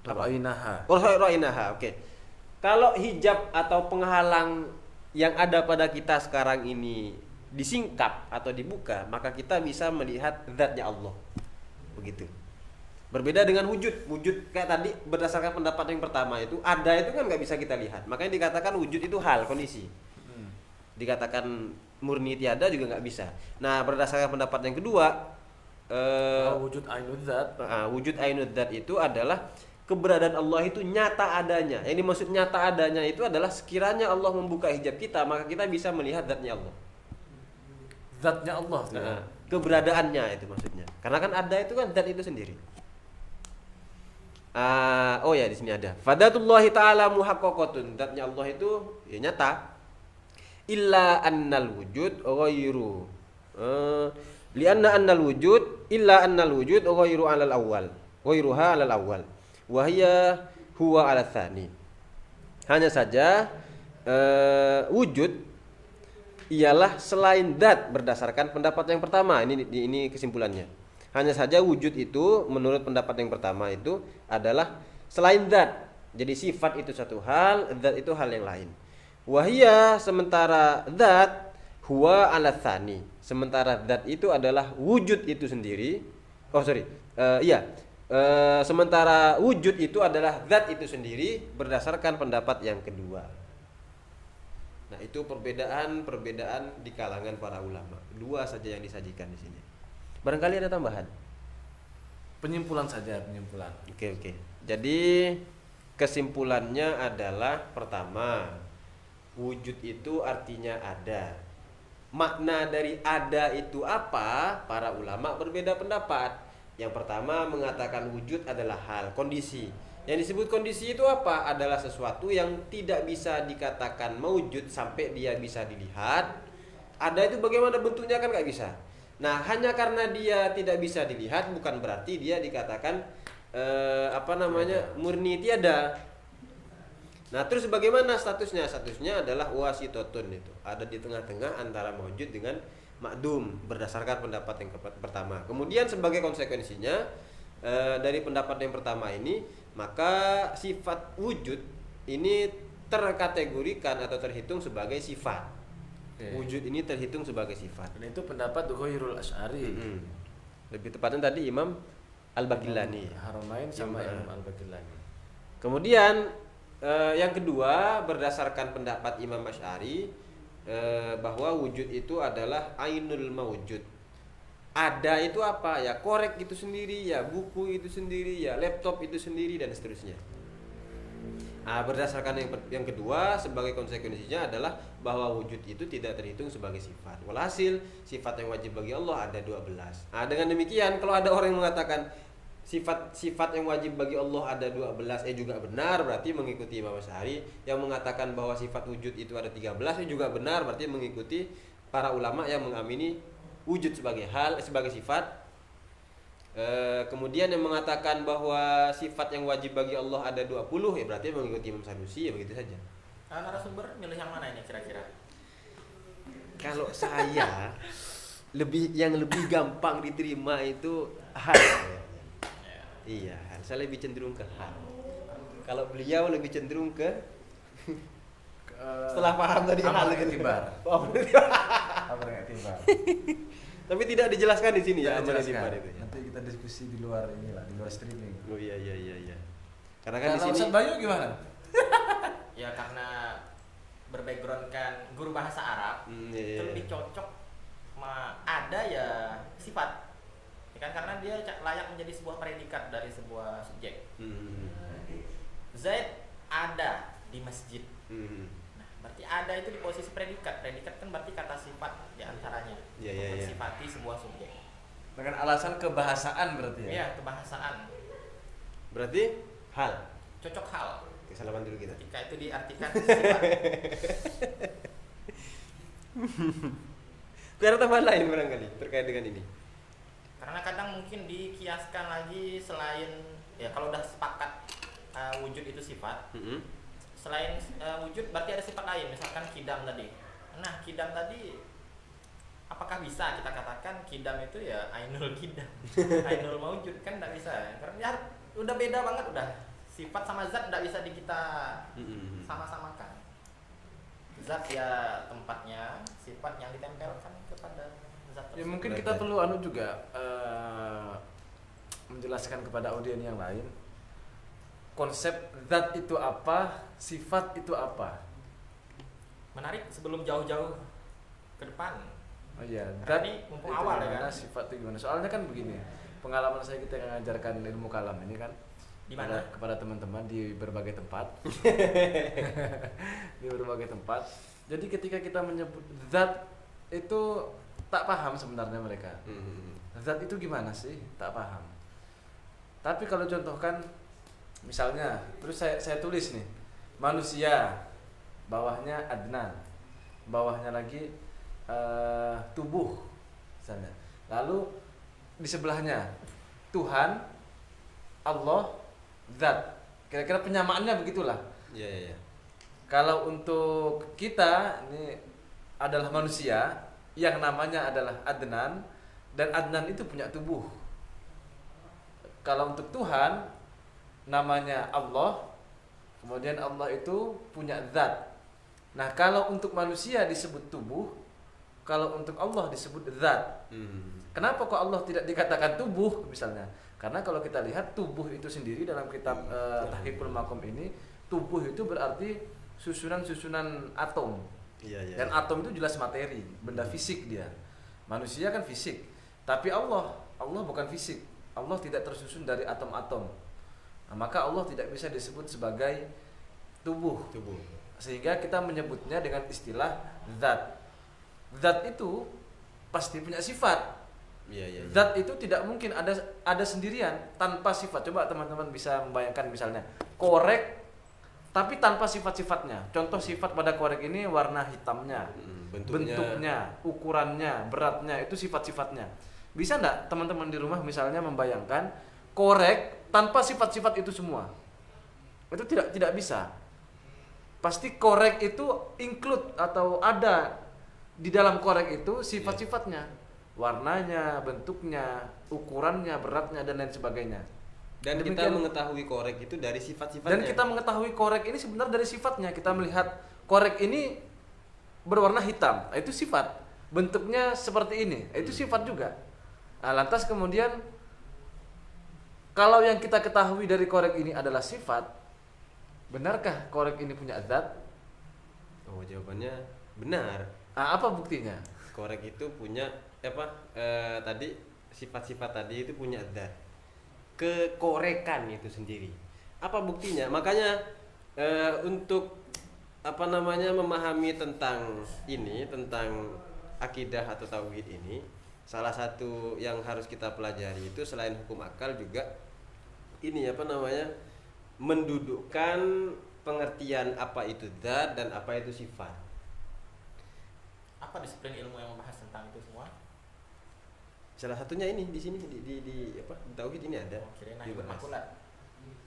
Speaker 1: ra'ainaha. Oke. Kalau hijab atau penghalang yang ada pada kita sekarang ini disingkap atau dibuka, maka kita bisa melihat zatnya Allah. Begitu. Berbeda dengan wujud kayak tadi berdasarkan pendapat yang pertama itu ada itu kan nggak bisa kita lihat, makanya dikatakan wujud itu hal, kondisi. Dikatakan murni tiada juga nggak bisa. Nah, berdasarkan pendapat yang kedua
Speaker 2: wujud ainud zat.
Speaker 1: Wujud ainud zat itu adalah keberadaan Allah itu nyata adanya. Yang dimaksud nyata adanya itu adalah sekiranya Allah membuka hijab kita, maka kita bisa melihat zatnya Allah.
Speaker 2: Zatnya Allah.
Speaker 1: Keberadaannya itu maksudnya. Karena kan ada itu kan zat itu sendiri. Di sini ada. Fadatullahi ta'ala muhaqqaqatun. Zatnya Allah itu ya nyata. Illa annal wujud ghairu. Lianna annal wujud ghairu 'alal awwal. Ghairuha 'alal awwal. Wa hiya huwa 'ala tsani. Hanya saja wujud ialah selain zat berdasarkan pendapat yang pertama. Ini kesimpulannya. Hanya saja wujud itu menurut pendapat yang pertama itu adalah selain zat. Jadi sifat itu satu hal, zat itu hal yang lain. Wahia, sementara zat huwa ala tsani. Sementara zat itu adalah wujud itu sendiri. Sementara wujud itu adalah zat itu sendiri berdasarkan pendapat yang kedua. Nah, itu perbedaan di kalangan para ulama. Dua saja yang disajikan di sini. Barangkali ada tambahan.
Speaker 2: Penyimpulan saja, penyimpulan.
Speaker 1: Oke. Jadi kesimpulannya adalah pertama, wujud itu artinya ada. Makna dari ada itu apa? Para ulama berbeda pendapat. Yang pertama mengatakan wujud adalah hal, kondisi. Yang disebut kondisi itu apa? Adalah sesuatu yang tidak bisa dikatakan mewujud sampai dia bisa dilihat. Ada itu bagaimana bentuknya kan nggak bisa. Nah, hanya karena dia tidak bisa dilihat bukan berarti dia dikatakan murni tiada. Nah, terus bagaimana statusnya? Statusnya adalah wasitotun, itu ada di tengah-tengah antara mewujud dengan makdum berdasarkan pendapat yang pertama. Kemudian sebagai konsekuensinya dari pendapat yang pertama ini, maka sifat wujud ini terkategorikan atau terhitung sebagai sifat. Wujud ini terhitung sebagai sifat.
Speaker 2: Dan itu pendapat Ghairul Asy'ari.
Speaker 1: Lebih tepatnya tadi Imam Al-Baqillani.
Speaker 2: Haramain sama Imam Al-Baqillani.
Speaker 1: Kemudian yang kedua, berdasarkan pendapat Imam Asy'ari bahwa wujud itu adalah ainul mawjud. Ada itu apa? Ya korek itu sendiri, ya buku itu sendiri, ya laptop itu sendiri, dan seterusnya. Nah, berdasarkan yang kedua, sebagai konsekuensinya adalah bahwa wujud itu tidak terhitung sebagai sifat. Walhasil, sifat yang wajib bagi Allah ada 12. Nah, dengan demikian, kalau ada orang yang mengatakan sifat yang wajib bagi Allah ada 12 juga benar, berarti mengikuti Imam Asy'ari. Yang mengatakan bahwa sifat wujud itu ada 13 juga benar, berarti mengikuti para ulama yang mengamini wujud sebagai sebagai sifat. Kemudian yang mengatakan bahwa sifat yang wajib bagi Allah ada 20, ya berarti mengikuti Imam Sanusi, ya begitu saja.
Speaker 3: Narasumber milih yang mana ini kira-kira?
Speaker 1: Kalau saya yang lebih gampang diterima itu hal. Iya, saya lebih cenderung ke hal. Kalau beliau lebih cenderung ke setelah paham tadi hal
Speaker 2: tibar. Apa enggak tibar?
Speaker 1: Tapi tidak dijelaskan di sini ya,
Speaker 2: amal
Speaker 1: itu ya.
Speaker 2: Nanti kita diskusi di luar inilah, di luar streaming.
Speaker 1: Oh iya. Karena kan di sini
Speaker 2: Ustaz Bayu gimana?
Speaker 3: Ya karena berbackground kan guru bahasa Arab, itu lebih cocok ada ya sifat. Ya kan, karena dia layak menjadi sebuah predikat dari sebuah subjek. Zaid ada di masjid. Nah, berarti ada itu di posisi predikat. Predikat kan berarti kata sifat di antaranya. Mensifati sebuah subjek.
Speaker 2: Dengan alasan kebahasaan berarti ya?
Speaker 3: Iya, kebahasaan.
Speaker 1: berarti hal.
Speaker 3: Cocok hal.
Speaker 1: Oke, salaman dulu kita.
Speaker 3: Ketika itu diartikan sifat.
Speaker 1: Biar tambahan lain barangkali terkait dengan ini.
Speaker 3: Karena kadang mungkin dikiaskan lagi selain ya kalau udah sepakat wujud itu sifat. Selain wujud berarti ada sifat lain, misalkan kidam tadi. Nah, kidam tadi apakah bisa kita katakan kidam itu ya ainul kidam, ainul maujud? Kan tidak bisa ya. Karena ya, udah beda banget, udah sifat sama zat tidak bisa kita sama-samakan. Zat ya tempatnya, sifat yang ditempelkan kepada zat tersebut.
Speaker 2: Ya mungkin kita perlu juga menjelaskan kepada audiens yang lain konsep zat itu apa, sifat itu apa.
Speaker 3: Menarik sebelum jauh-jauh ke depan.
Speaker 2: Oh iya,
Speaker 3: zat ini mumpung awal ya kan.
Speaker 2: Sifat itu gimana? Soalnya kan begini, pengalaman saya kita mengajarkan ilmu kalam ini kan
Speaker 3: di mana?
Speaker 2: Kepada teman-teman di berbagai tempat. Di berbagai tempat. Jadi ketika kita menyebut zat itu tak paham sebenarnya mereka. Zat itu gimana sih? Tak paham. Tapi kalau contohkan misalnya, terus saya tulis nih, manusia, bawahnya Adnan, bawahnya lagi tubuh misalnya. Lalu di sebelahnya Tuhan, Allah, zat. Kira-kira penyamaannya begitulah.
Speaker 1: Iya.
Speaker 2: Kalau untuk kita ini adalah manusia yang namanya adalah Adnan, dan Adnan itu punya tubuh. Kalau untuk Tuhan namanya Allah, kemudian Allah itu punya zat. Nah, kalau untuk manusia disebut tubuh, kalau untuk Allah disebut zat. Kenapa kok Allah tidak dikatakan tubuh misalnya? Karena kalau kita lihat tubuh itu sendiri dalam kitab Tahqiqul Maqam ini, tubuh itu berarti susunan-susunan atom.
Speaker 1: Iya, iya.
Speaker 2: Dan atom itu jelas materi, benda fisik dia. Manusia kan fisik, tapi Allah bukan fisik. Allah tidak tersusun dari atom-atom. Nah, maka Allah tidak bisa disebut sebagai tubuh. Sehingga kita menyebutnya dengan istilah zat. Zat itu pasti punya sifat.
Speaker 1: Iya.
Speaker 2: Zat itu tidak mungkin ada sendirian tanpa sifat. Coba teman-teman bisa membayangkan misalnya korek tapi tanpa sifat-sifatnya. Contoh sifat pada korek ini warna hitamnya, bentuknya, ukurannya, beratnya, itu sifat-sifatnya. Bisa enggak teman-teman di rumah misalnya membayangkan korek tanpa sifat-sifat itu semua? Itu tidak bisa. Pasti korek itu include atau ada di dalam korek itu sifat-sifatnya. Warnanya, bentuknya, ukurannya, beratnya, dan lain sebagainya.
Speaker 1: Dan kita mengetahui korek itu dari sifat-sifatnya.
Speaker 2: Dan kita mengetahui korek ini sebenarnya dari sifatnya. Kita melihat korek ini berwarna hitam, itu sifat. Bentuknya seperti ini, itu sifat juga. Nah, lantas kemudian kalau yang kita ketahui dari korek ini adalah sifat, benarkah korek ini punya zat?
Speaker 1: Oh, jawabannya benar.
Speaker 2: Nah, apa buktinya?
Speaker 1: Korek itu punya tadi sifat-sifat tadi itu punya zat. Kekorekan itu sendiri. Apa buktinya? Makanya untuk memahami tentang akidah atau tauhid ini, salah satu yang harus kita pelajari itu selain hukum akal juga mendudukkan pengertian apa itu zat dan apa itu sifat.
Speaker 3: Apa disiplin ilmu yang membahas tentang itu semua?
Speaker 1: Salah satunya ini di sini di tauhid ini ada.
Speaker 3: Kirain makulat.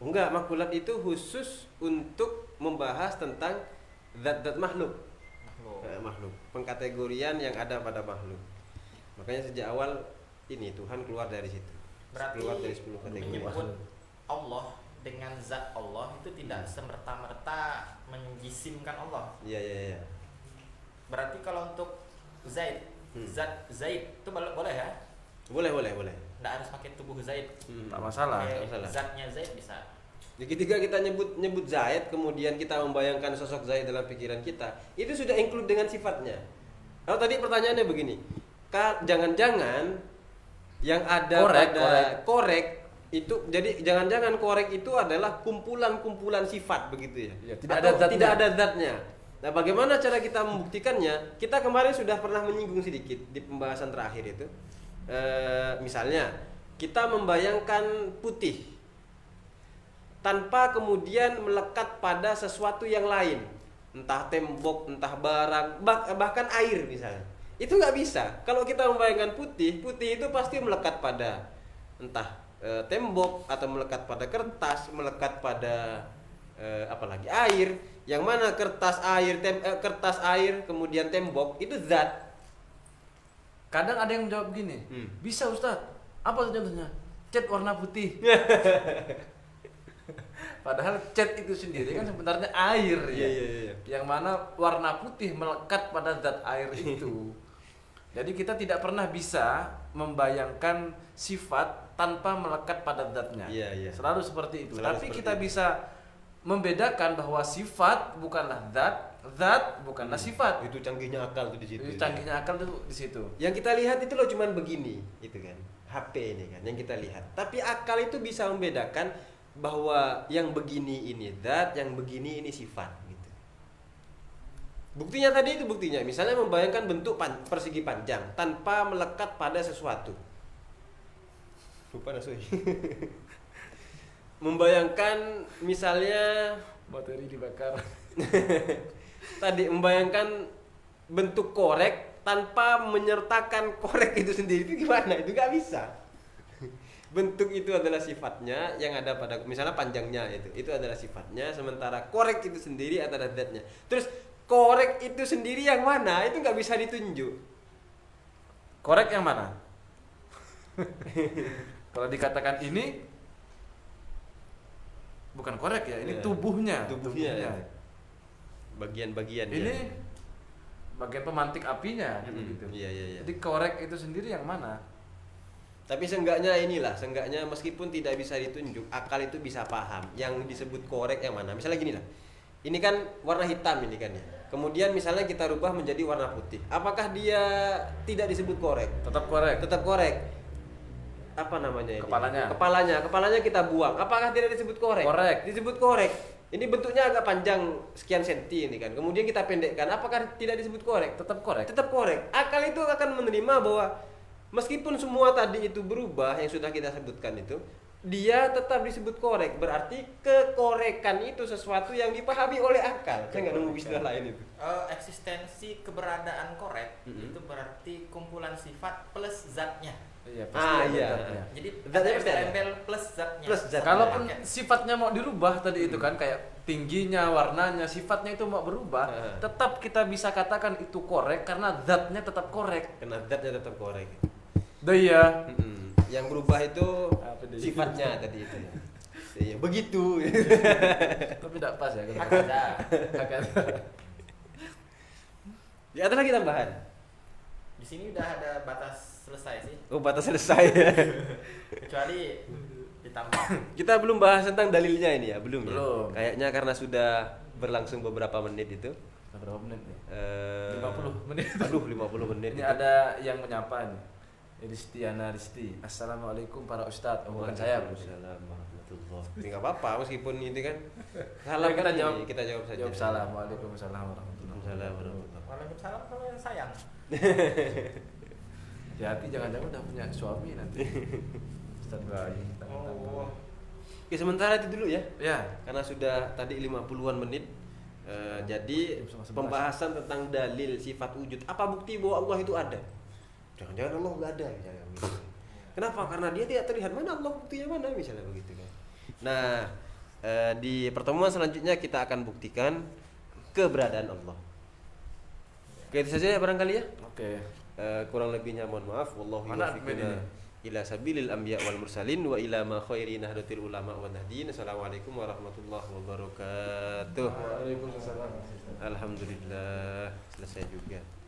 Speaker 1: Enggak, makulat itu khusus untuk membahas tentang zat-zat makhluk. Pengkategorian yang ada pada makhluk. Makanya sejak awal ini Tuhan keluar dari situ.
Speaker 3: Berarti
Speaker 1: keluar dari 10 kategori.
Speaker 3: Menyebut Allah dengan zat Allah itu tidak semerta-merta menjisimkan Allah.
Speaker 1: Iya.
Speaker 3: Berarti kalau untuk Zaid, zat Zaid itu boleh ya?
Speaker 1: Boleh.
Speaker 3: Nggak harus pakai tubuh Zaid.
Speaker 2: Tak masalah.
Speaker 3: Zatnya Zaid bisa.
Speaker 1: Jadi ketika kita nyebut Zaid, kemudian kita membayangkan sosok Zaid dalam pikiran kita, itu sudah include dengan sifatnya. Kalau tadi pertanyaannya begini, jangan-jangan yang ada korek itu, jadi jangan-jangan korek itu adalah kumpulan-kumpulan sifat begitu ya?
Speaker 2: Ya, tidak ada
Speaker 1: zatnya. Nah, bagaimana cara kita membuktikannya? Kita kemarin sudah pernah menyinggung sedikit di pembahasan terakhir itu. Misalnya kita membayangkan putih tanpa kemudian melekat pada sesuatu yang lain, entah tembok, entah barang, bahkan air misalnya, itu nggak bisa. Kalau kita membayangkan putih itu pasti melekat pada entah tembok, atau melekat pada kertas, melekat pada apalagi air. Yang mana kertas air kemudian tembok itu zat.
Speaker 2: Kadang ada yang menjawab gini, bisa Ustadz, apa contohnya? Cat warna putih. Padahal cat itu sendiri kan sebenarnya air ya.
Speaker 1: Iya.
Speaker 2: Yang mana warna putih melekat pada zat air itu. Jadi kita tidak pernah bisa membayangkan sifat tanpa melekat pada zatnya.
Speaker 1: Iya.
Speaker 2: Selalu seperti itu.
Speaker 1: Selalu
Speaker 2: Tapi
Speaker 1: seperti
Speaker 2: kita
Speaker 1: itu.
Speaker 2: bisa membedakan bahwa sifat bukanlah zat bukanlah sifat.
Speaker 1: Itu canggihnya akal tuh di situ.
Speaker 2: Itu canggihnya akal tuh di situ.
Speaker 1: Yang kita lihat itu loh cuman begini, itu kan. HP ini kan yang kita lihat. Tapi akal itu bisa membedakan bahwa yang begini ini zat, yang begini ini sifat gitu. Buktinya tadi itu misalnya membayangkan bentuk persegi panjang tanpa melekat pada sesuatu. Lupa nasui. Membayangkan misalnya
Speaker 2: Materi dibakar.
Speaker 1: tadi membayangkan bentuk korek tanpa menyertakan korek itu sendiri, itu gimana? Itu nggak bisa. Bentuk itu adalah sifatnya yang ada pada, misalnya panjangnya itu adalah sifatnya, sementara korek itu sendiri adalah zatnya. Terus korek itu sendiri yang mana? Itu nggak bisa ditunjuk.
Speaker 2: Korek yang mana? Kalau dikatakan ini bukan korek ya, ini tubuhnya.
Speaker 1: Ya. Bagian-bagian
Speaker 2: Ini
Speaker 1: ya.
Speaker 2: bagian pemantik apinya gitu.
Speaker 1: Iya.
Speaker 2: Jadi korek itu sendiri yang mana?
Speaker 1: Tapi seenggaknya meskipun tidak bisa ditunjuk, akal itu bisa paham yang disebut korek yang mana. Misalnya gini lah, ini kan warna hitam ini kan ya. Kemudian misalnya kita rubah menjadi warna putih. Apakah dia tidak disebut korek?
Speaker 2: Tetap korek.
Speaker 1: Tetap korek. Apa namanya ini?
Speaker 2: Kepalanya.
Speaker 1: Kepalanya kita buang. Apakah tidak disebut korek?
Speaker 2: Korek.
Speaker 1: Disebut korek. Ini bentuknya agak panjang sekian senti ini kan. Kemudian kita pendekkan. Apakah tidak disebut korek?
Speaker 2: Tetap korek.
Speaker 1: Tetap korek. Akal itu akan menerima bahwa meskipun semua tadi itu berubah yang sudah kita sebutkan itu, dia tetap disebut korek. Berarti kekorekan itu sesuatu yang dipahami oleh akal. Saya nggak nemu istilah lain itu.
Speaker 3: Eksistensi keberadaan korek itu berarti kumpulan sifat plus zatnya.
Speaker 2: Iya,
Speaker 1: Iya.
Speaker 3: Jadi
Speaker 1: Zatnya pasti ada.
Speaker 3: embel plus zatnya.
Speaker 1: Plus zat.
Speaker 2: Kalaupun sifatnya mau dirubah tadi itu kan kayak tingginya, warnanya, sifatnya itu mau berubah, tetap kita bisa katakan itu korek karena zatnya tetap korek.
Speaker 1: Karena zatnya tetap korek.
Speaker 2: Iya.
Speaker 1: Yang berubah itu
Speaker 2: Apa dia?
Speaker 1: sifatnya tadi itu. Iya, begitu.
Speaker 2: Tapi tidak pas ya.
Speaker 3: Ada.
Speaker 1: Di atas lagi tambahan.
Speaker 3: Di sini udah ada batas selesai sih.
Speaker 1: Oh, batas selesai.
Speaker 3: Kecuali ditambah.
Speaker 1: Kita belum bahas tentang dalilnya ini ya, belum.
Speaker 2: Belum.
Speaker 1: Ya? Kayaknya karena sudah berlangsung beberapa menit itu.
Speaker 2: Berapa menit nih?
Speaker 1: 50
Speaker 2: menit.
Speaker 1: Aduh, 50 menit.
Speaker 2: Ini
Speaker 1: itu.
Speaker 2: ada yang menyapa nih. Ristiana Risti. Assalamualaikum para ustadz. Oh, bukan saya.
Speaker 1: Waalaikumsalam warahmatullahi. Ini enggak apa-apa meskipun itu kan salam
Speaker 2: kita
Speaker 1: kan
Speaker 2: jawab,
Speaker 1: ini, kita jawab saja.
Speaker 2: Jawab salam. Waalaikumsalam warahmatullahi wabarakatuh.
Speaker 3: Waalaikumsalam kalau yang sayang.
Speaker 2: Hati-hati jangan-jangan udah punya suami nanti. Ustadz Bayi.
Speaker 3: Oh.
Speaker 1: Oke, sementara itu dulu ya.
Speaker 2: Ya.
Speaker 1: Karena sudah tadi 50-an menit. Jadi pembahasan tentang dalil sifat wujud. Apa bukti bahwa Allah itu ada? Jangan-jangan Allah nggak ada misalnya. Kenapa? Karena dia tidak terlihat. Mana Allah, buktinya mana misalnya begitu kan. Nah, di pertemuan selanjutnya kita akan buktikan keberadaan Allah. Oke, itu saja ya barangkali ya.
Speaker 2: Oke.
Speaker 1: Kurang lebihnya mohon maaf. Wallahu
Speaker 2: Mana
Speaker 1: yuwaffiquna
Speaker 2: admin
Speaker 1: ila sabilil anbiya wal mursalin wa ila ma khairi nahdlatil ulama wan nahdin. Assalamualaikum warahmatullahi wabarakatuh.
Speaker 2: Waalaikumsalam.
Speaker 1: Alhamdulillah selesai juga.